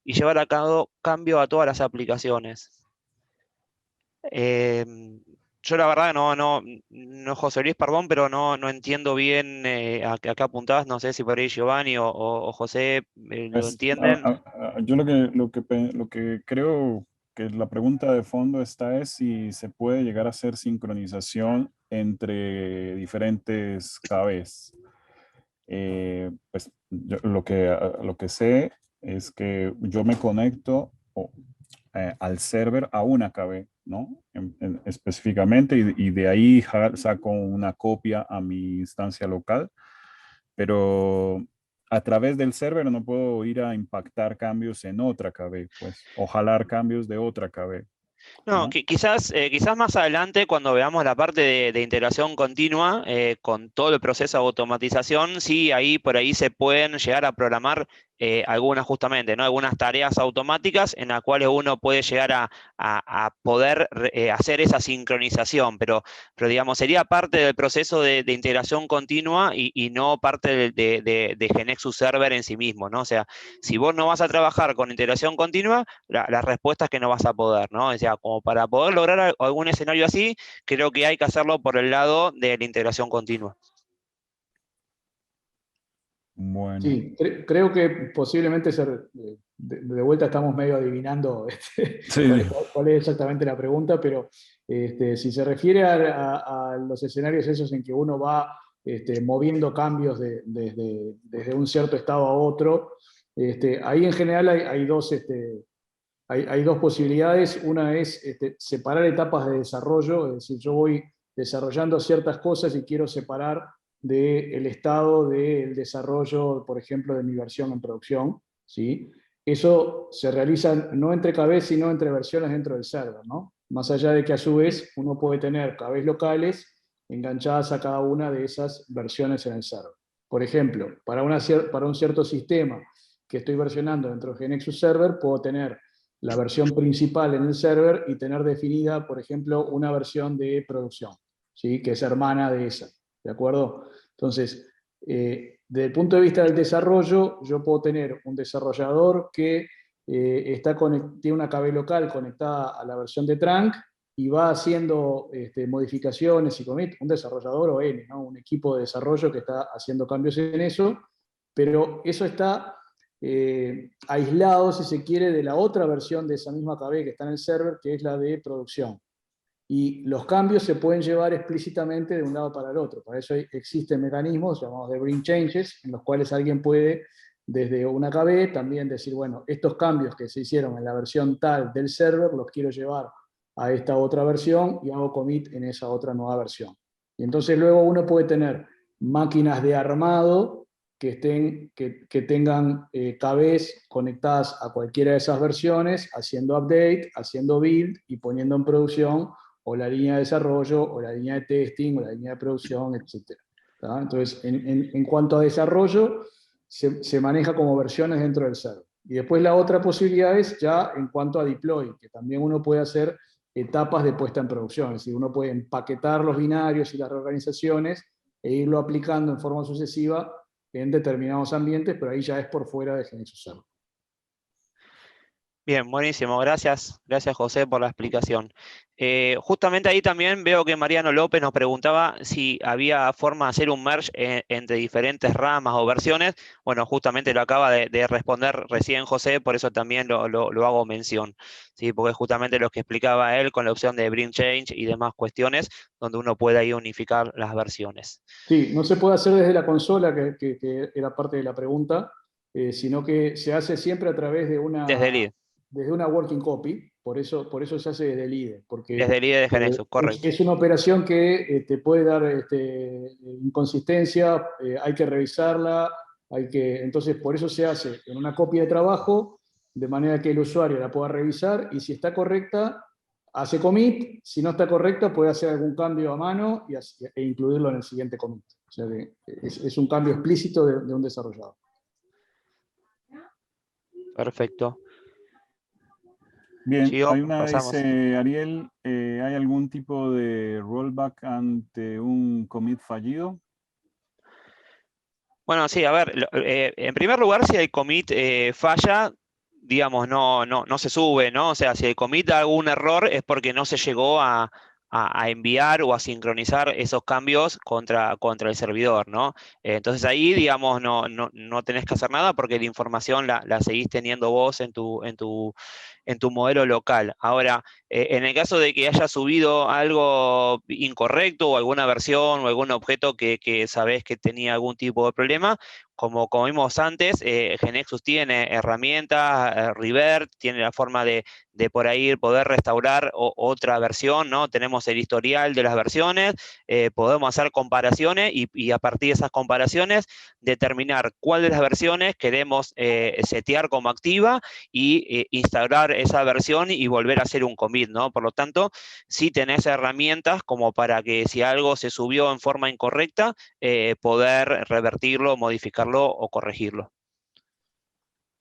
y llevar a cabo cambio a todas las aplicaciones? Yo la verdad no, José Luis, perdón, pero no entiendo bien a qué apuntabas. No sé si por ahí Giovanni o José lo Pues, entienden. yo lo que creo que la pregunta de fondo está es si se puede llegar a hacer sincronización entre diferentes KBs. Pues lo que sé es que yo me conecto al server a una KB, ¿no? Específicamente, y de ahí saco una copia a mi instancia local, pero a través del server no puedo ir a impactar cambios en otra KB, pues, o jalar cambios de otra KB, No, ¿no? quizás más adelante, cuando veamos la parte de integración continua con todo el proceso de automatización, sí, ahí por ahí se pueden llegar a programar algunas justamente, ¿no? Algunas tareas automáticas en las cuales uno puede llegar a poder hacer esa sincronización, pero digamos, sería parte del proceso de integración continua y no parte de GeneXus Server en sí mismo, ¿no? O sea, si vos no vas a trabajar con integración continua, la respuesta es que no vas a poder, ¿no? O sea, como para poder lograr algún escenario así, creo que hay que hacerlo por el lado de la integración continua. Bueno. Sí, creo que posiblemente de vuelta estamos medio adivinando Sí. cuál es exactamente la pregunta, pero si se refiere a los escenarios esos en que uno va moviendo cambios desde un cierto estado a otro, ahí en general hay dos posibilidades. Una es separar etapas de desarrollo, es decir, yo voy desarrollando ciertas cosas y quiero separar del estado del desarrollo, por ejemplo, de mi versión en producción, ¿sí? eso se realiza no entre KBs, sino entre versiones dentro del server, ¿no? Más allá de que a su vez uno puede tener KBs locales enganchadas a cada una de esas versiones en el server. Por ejemplo, para un cierto sistema que estoy versionando dentro de GNexus Server, puedo tener la versión principal en el server y tener definida, por ejemplo, una versión de producción, ¿sí? Que es hermana de esa, ¿de acuerdo? Entonces, desde el punto de vista del desarrollo, yo puedo tener un desarrollador que tiene una KB local conectada a la versión de trunk y va haciendo modificaciones y commit, un desarrollador o N, ¿no? Un equipo de desarrollo que está haciendo cambios en eso, pero eso está aislado, si se quiere, de la otra versión de esa misma KB que está en el server, que es la de producción. Y los cambios se pueden llevar explícitamente de un lado para el otro. Para eso existen mecanismos llamados de bring changes, en los cuales alguien puede, desde una KB, también decir, bueno, estos cambios que se hicieron en la versión tal del server, los quiero llevar a esta otra versión y hago commit en esa otra nueva versión. Y entonces luego uno puede tener máquinas de armado que tengan KBs conectadas a cualquiera de esas versiones, haciendo update, haciendo build y poniendo en producción o la línea de desarrollo, o la línea de testing, o la línea de producción, etc. Entonces, en cuanto a desarrollo, se maneja como versiones dentro del server. Y después la otra posibilidad es ya en cuanto a deploy, que también uno puede hacer etapas de puesta en producción, es decir, uno puede empaquetar los binarios y las reorganizaciones e irlo aplicando en forma sucesiva en determinados ambientes, pero ahí ya es por fuera de GNexus Server. Bien, buenísimo. Gracias, gracias José por la explicación. Justamente ahí también veo que Mariano López nos preguntaba si había forma de hacer un merge entre diferentes ramas o versiones. Bueno, justamente lo acaba de responder recién José, por eso también lo hago mención, ¿sí? Porque justamente lo que explicaba él con la opción de bring change y demás cuestiones, donde uno puede ahí unificar las versiones. Sí, no se puede hacer desde la consola, que era parte de la pregunta, sino que se hace siempre a través de Desde el IDE. desde una working copy, por eso se hace desde el IDE, porque Desde el IDE de GNexus, correcto. es una operación que te puede dar inconsistencia, hay que revisarla, entonces por eso se hace en una copia de trabajo, de manera que el usuario la pueda revisar, y si está correcta, hace commit, si no está correcta, puede hacer algún cambio a mano e incluirlo en el siguiente commit. O sea que es un cambio explícito de un desarrollador. Perfecto. Bien, Sigo, hay una, pasamos. dice Ariel, ¿hay algún tipo de rollback ante un commit fallido? Bueno, sí, a ver, en primer lugar, si el commit falla, digamos, no se sube, ¿no? O sea, si el commit da algún error es porque no se llegó a enviar o a sincronizar esos cambios contra el servidor, ¿no? Entonces ahí, digamos, no tenés que hacer nada porque la información la seguís teniendo vos en tu modelo local. Ahora, en el caso de que haya subido algo incorrecto o alguna versión o algún objeto que sabés que tenía algún tipo de problema, como vimos antes, GNexus tiene herramientas, Revert, tiene la forma de por ahí poder restaurar otra versión, ¿no? Tenemos el historial de las versiones, podemos hacer comparaciones y a partir de esas comparaciones determinar cuál de las versiones queremos setear como activa y instaurar esa versión y volver a hacer un commit, ¿no? Por lo tanto, sí tenés herramientas como para que si algo se subió en forma incorrecta, poder revertirlo, modificarlo o corregirlo.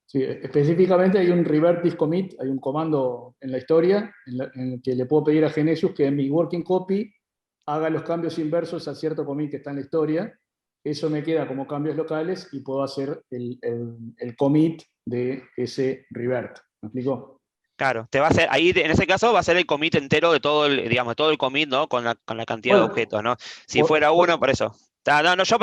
Sí, específicamente hay un revert this commit, hay un comando en la historia en el que le puedo pedir a GNexus que en mi working copy haga los cambios inversos a cierto commit que está en la historia. Eso me queda como cambios locales y puedo hacer el commit de ese revert. ¿Me explico? Claro, te va a hacer, ahí en ese caso va a ser el commit entero de todo el, digamos, todo el commit, ¿no? Con la cantidad de Bueno, objetos, ¿no? Si fuera uno, por eso. No, yo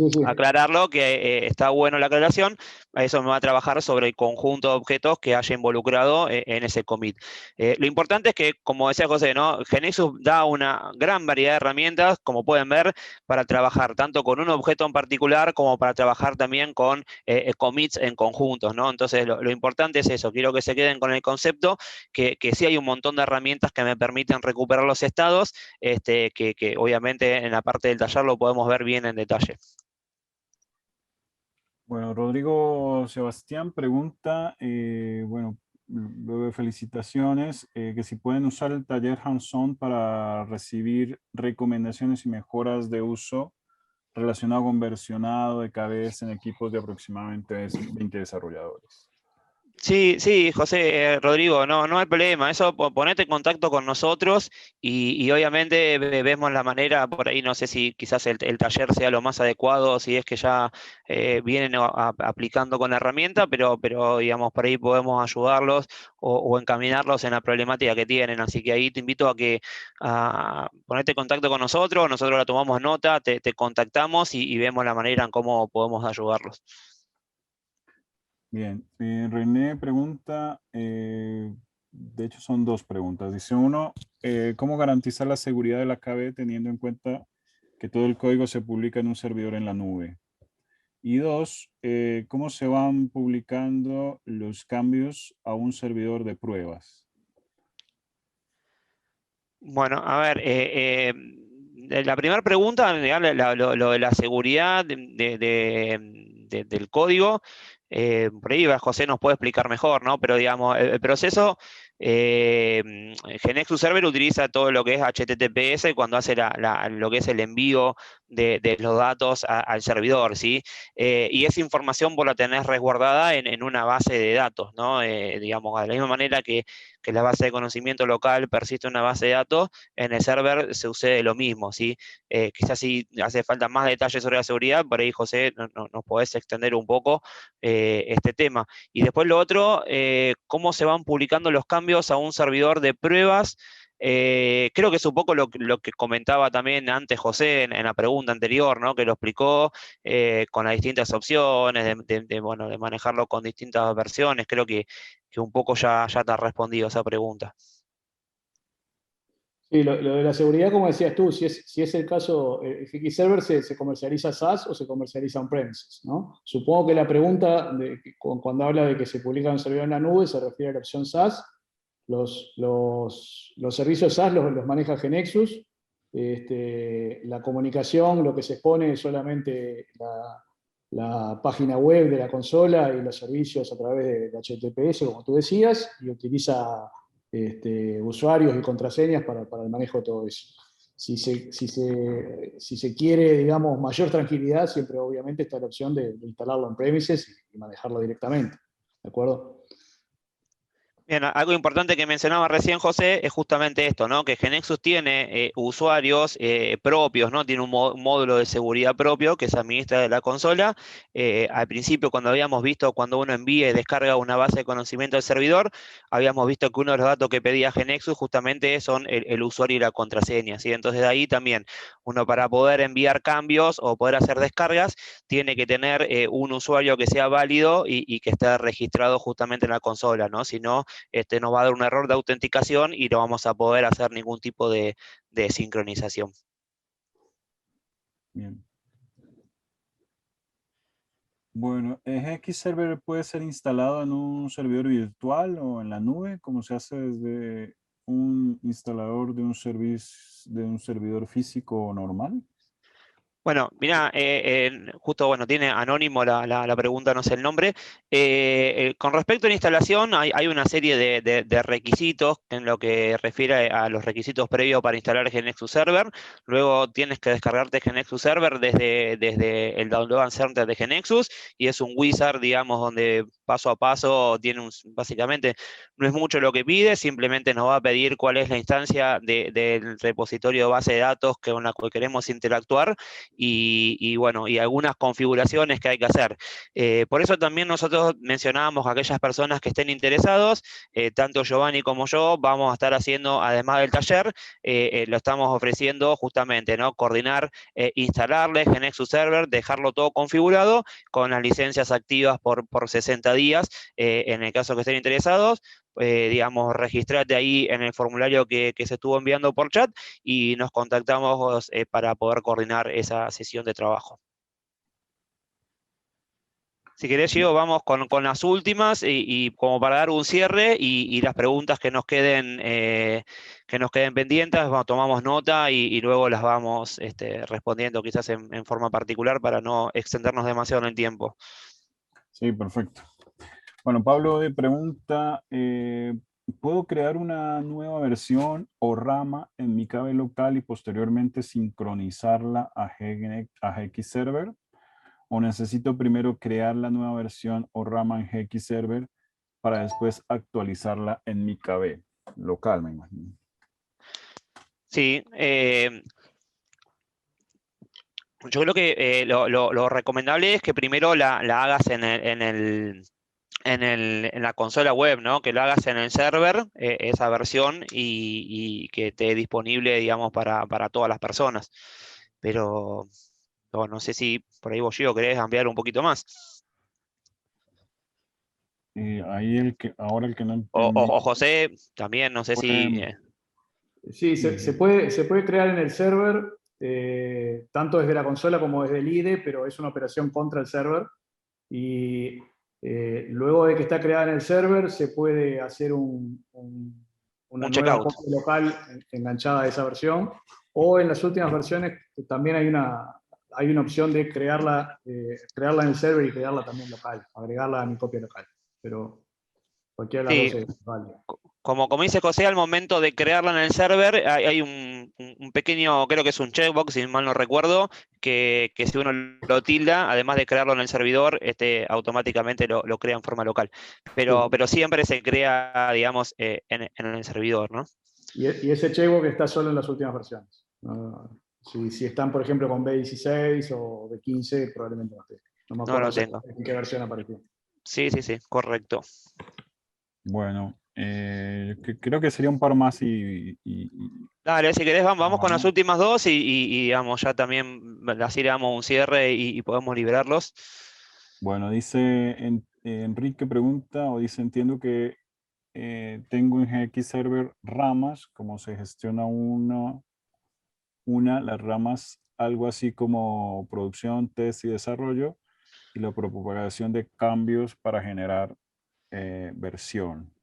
sí. aclararlo, que está bueno la aclaración, a eso me va a trabajar sobre el conjunto de objetos que haya involucrado en ese commit. Lo importante es que, como decía José, ¿no? GNexus da una gran variedad de herramientas, como pueden ver, para trabajar tanto con un objeto en particular como para trabajar también con commits en conjuntos, ¿no? Entonces, lo importante es eso, quiero que se queden con el concepto que sí hay un montón de herramientas que me permiten recuperar los estados, que obviamente en la parte del taller lo podemos ver bien en detalle. Bueno, Rodrigo Sebastián pregunta, bueno, felicitaciones, que si pueden usar el taller hands-on para recibir recomendaciones y mejoras de uso relacionado con versionado de KBS en equipos de aproximadamente 20 desarrolladores. Sí, sí, José, Rodrigo, no hay problema. Eso, ponete en contacto con nosotros y obviamente vemos la manera, por ahí no sé si quizás el taller sea lo más adecuado, si es que ya vienen aplicando con la herramienta, pero digamos, por ahí podemos ayudarlos o encaminarlos en la problemática que tienen. Así que ahí te invito a que ponete en contacto con nosotros la tomamos nota, te contactamos y vemos la manera en cómo podemos ayudarlos. Bien, René pregunta, de hecho son dos preguntas. Dice uno, ¿cómo garantizar la seguridad de la KB teniendo en cuenta que todo el código se publica en un servidor en la nube? Y dos, ¿cómo se van publicando los cambios a un servidor de pruebas? Bueno, a ver, la primera pregunta, digamos, lo de la seguridad del código, por ahí José nos puede explicar mejor, ¿no? Pero digamos, el proceso, GeneXus Server utiliza todo lo que es HTTPS cuando hace lo que es el envío de los datos al servidor, ¿sí? Y esa información vos la tenés resguardada en una base de datos, ¿no? Digamos, de la misma manera que la base de conocimiento local persiste en una base de datos, en el server se sucede lo mismo, ¿sí? Quizás si hace falta más detalles sobre la seguridad, por ahí, José, nos podés extender un poco este tema. Y después lo otro, cómo se van publicando los cambios a un servidor de pruebas. Creo que es un poco lo que comentaba también antes José en la pregunta anterior, ¿no? Que lo explicó con las distintas opciones, bueno, de manejarlo con distintas versiones. Creo que un poco ya te ha respondido esa pregunta. Sí, lo de la seguridad, como decías tú, si es el caso, GX Server se comercializa SaaS o se comercializa on-premises, ¿no? Supongo que la pregunta, cuando habla de que se publica un servidor en la nube, se refiere a la opción SaaS. Los servicios SaaS los maneja GeneXus. La comunicación, lo que se expone es solamente la página web de la consola y los servicios a través de HTTPS, como tú decías, y utiliza usuarios y contraseñas para el manejo de todo eso. Si se quiere, digamos, mayor tranquilidad, siempre obviamente está la opción de instalarlo en premises y manejarlo directamente. ¿De acuerdo? Bien, algo importante que mencionaba recién José es justamente esto, ¿no? Que GeneXus tiene usuarios propios, ¿no? Tiene un módulo de seguridad propio que se administra de la consola. Al principio, cuando habíamos visto, cuando uno envía y descarga una base de conocimiento del servidor, habíamos visto que uno de los datos que pedía GeneXus justamente son el usuario y la contraseña, ¿sí? Entonces de ahí también uno para poder enviar cambios o poder hacer descargas, tiene que tener un usuario que sea válido y que esté registrado justamente en la consola, ¿no? Si no, nos va a dar un error de autenticación y no vamos a poder hacer ningún tipo de sincronización. Bien. Bueno, ¿GX Server puede ser instalado en un servidor virtual o en la nube, como se hace desde un instalador de un servidor físico normal? Bueno, mira, justo, bueno, tiene anónimo la pregunta, no sé el nombre. Con respecto a la instalación, hay una serie de requisitos en lo que refiere a los requisitos previos para instalar GeneXus Server. Luego tienes que descargarte GeneXus Server desde el Download Center de GeneXus y es un wizard, digamos, donde paso a paso tiene básicamente, no es mucho lo que pide, simplemente nos va a pedir cuál es la instancia del repositorio de base de datos con la que queremos interactuar bueno, y algunas configuraciones que hay que hacer. Por eso también nosotros mencionábamos a aquellas personas que estén interesados, tanto Giovanni como yo, vamos a estar haciendo, además del taller, lo estamos ofreciendo justamente, ¿no? Coordinar, instalarle GeneXus Server, dejarlo todo configurado con las licencias activas por 60 días, en el caso que estén interesados. Digamos, registrate ahí en el formulario que se estuvo enviando por chat y nos contactamos para poder coordinar esa sesión de trabajo. Si querés, Gio, vamos con las últimas y como para dar un cierre y las preguntas que nos queden pendientes, tomamos nota y luego las vamos respondiendo quizás en forma particular para no extendernos demasiado en el tiempo. Sí, perfecto. Bueno, Pablo pregunta, ¿puedo crear una nueva versión o rama en mi KB local y posteriormente sincronizarla a GX Server? ¿O necesito primero crear la nueva versión o rama en GX Server para después actualizarla en mi KB local, me imagino? Sí, yo creo que lo recomendable es que primero la hagas en la consola web, ¿no? Que lo hagas en el server, esa versión, y que esté disponible, digamos, para todas las personas. Pero no sé si por ahí vos, Gio, querés ampliar un poquito más. Ahí ahora el que no O, entendí o José, también, no sé si... fue... Sí, se puede crear en el server, tanto desde la consola como desde el IDE, pero es una operación contra el server. Y luego de que está creada en el server, se puede hacer una un nueva checkout. copia local enganchada a esa versión. O en las últimas versiones también hay una opción de crearla en el server y crearla también local, agregarla a mi copia local. Pero cualquiera de las Sí, dos es válida. como dice José, al momento de crearla en el server, hay un pequeño, creo que es un checkbox, si mal no recuerdo, que si uno lo tilda, además de crearlo en el servidor, automáticamente lo crea en forma local. Sí. Pero siempre se crea, digamos, en el servidor, ¿no? Y ese checkbox está solo en las últimas versiones. Si están, por ejemplo, con B16 o B15, probablemente no esté. No me No acuerdo lo tengo. exactamente en qué versión apareció. Sí, sí, sí, correcto. Bueno, creo que sería un par más Dale, si querés, vamos con las ¿no? últimas dos digamos, ya también así le damos un cierre y podemos liberarlos. Bueno, dice Enrique pregunta o dice, entiendo que tengo en GX Server ramas, como se gestiona las ramas, algo así como producción, test y desarrollo, y la propagación de cambios para generar versión.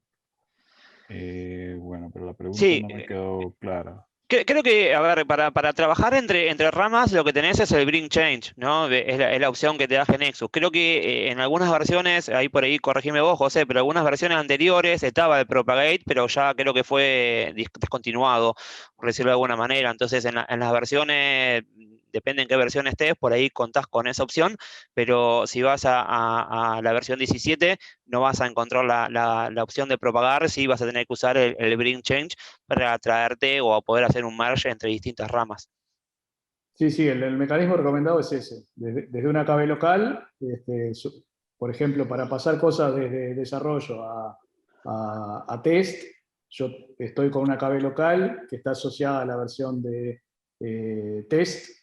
Bueno, pero la pregunta Sí, no me quedó clara. creo que, a ver, para trabajar entre ramas, lo que tenés es el Bring Change, ¿no? Es la opción que te da GeneXus. Creo que en algunas versiones, ahí por ahí corregime vos, José, pero algunas versiones anteriores estaba el Propagate, pero ya creo que fue descontinuado, por decirlo de alguna manera. Entonces, en las versiones, depende en qué versión estés, por ahí contás con esa opción, pero si vas a la versión 17, no vas a encontrar la opción de propagar, sí vas a tener que usar el Bring Change para traerte o a poder hacer un merge entre distintas ramas. Sí, sí, el mecanismo recomendado es ese. Desde una KB local, por ejemplo, para pasar cosas desde desarrollo a test, yo estoy con una KB local que está asociada a la versión de test.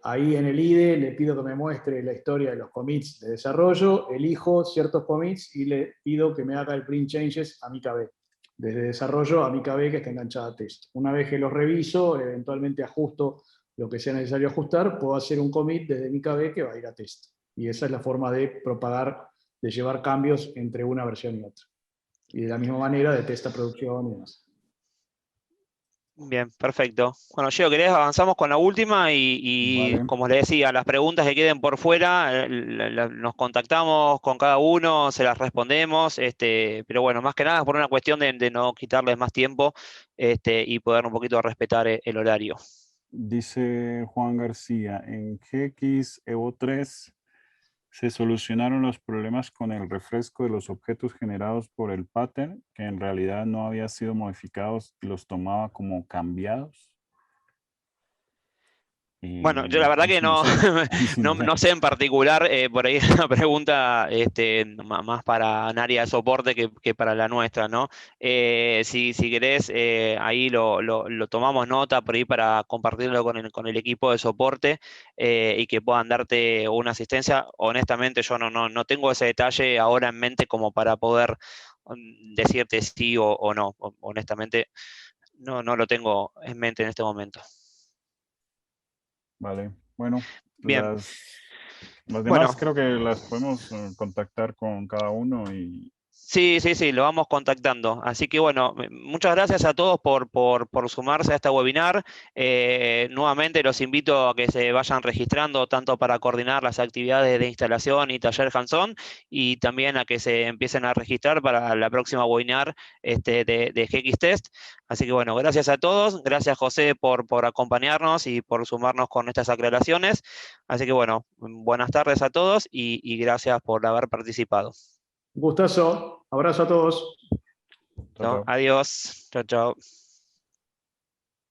Ahí en el IDE le pido que me muestre la historia de los commits de desarrollo, elijo ciertos commits y le pido que me haga el print changes a mi KB, desde desarrollo a mi KB que está enganchada a test. Una vez que los reviso, eventualmente ajusto lo que sea necesario ajustar, puedo hacer un commit desde mi KB que va a ir a test. Y esa es la forma de propagar, de llevar cambios entre una versión y otra. Y de la misma manera de test a producción y demás. Bien, perfecto. Bueno, Gio, ¿querés? Avanzamos con la última y Vale. como les decía, las preguntas que queden por fuera, nos contactamos con cada uno, se las respondemos, pero bueno, más que nada por una cuestión de no quitarles más tiempo, y poder un poquito respetar el horario. Dice Juan García, en GX Evo 3 se solucionaron los problemas con el refresco de los objetos generados por el pattern, que en realidad no había sido modificados y los tomaba como cambiados. Bueno, yo la verdad Ahí que sí no no, sé. Ahí sí no sé. no sé en particular, por ahí es una pregunta más para un área de soporte que para la nuestra, ¿no? Si querés, ahí lo tomamos nota por ahí para compartirlo con el equipo de soporte, y que puedan darte una asistencia. Honestamente, yo no tengo ese detalle ahora en mente como para poder decirte sí o no. Honestamente, no lo tengo en mente en este momento. Vale. Bueno, Bien. las Bueno, demás creo que las podemos contactar con cada uno y Sí, sí, sí, lo vamos contactando. Así que bueno, muchas gracias a todos por sumarse a este webinar. Nuevamente los invito a que se vayan registrando tanto para coordinar las actividades de instalación y taller hands-on, y también a que se empiecen a registrar para la próxima webinar de GX Test. Así que bueno, gracias a todos. Gracias, José, por acompañarnos y por sumarnos con estas aclaraciones. Así que bueno, buenas tardes a todos y gracias por haber participado. Un gustazo, abrazo a todos. Chao, chao. Adiós. Chao, chao.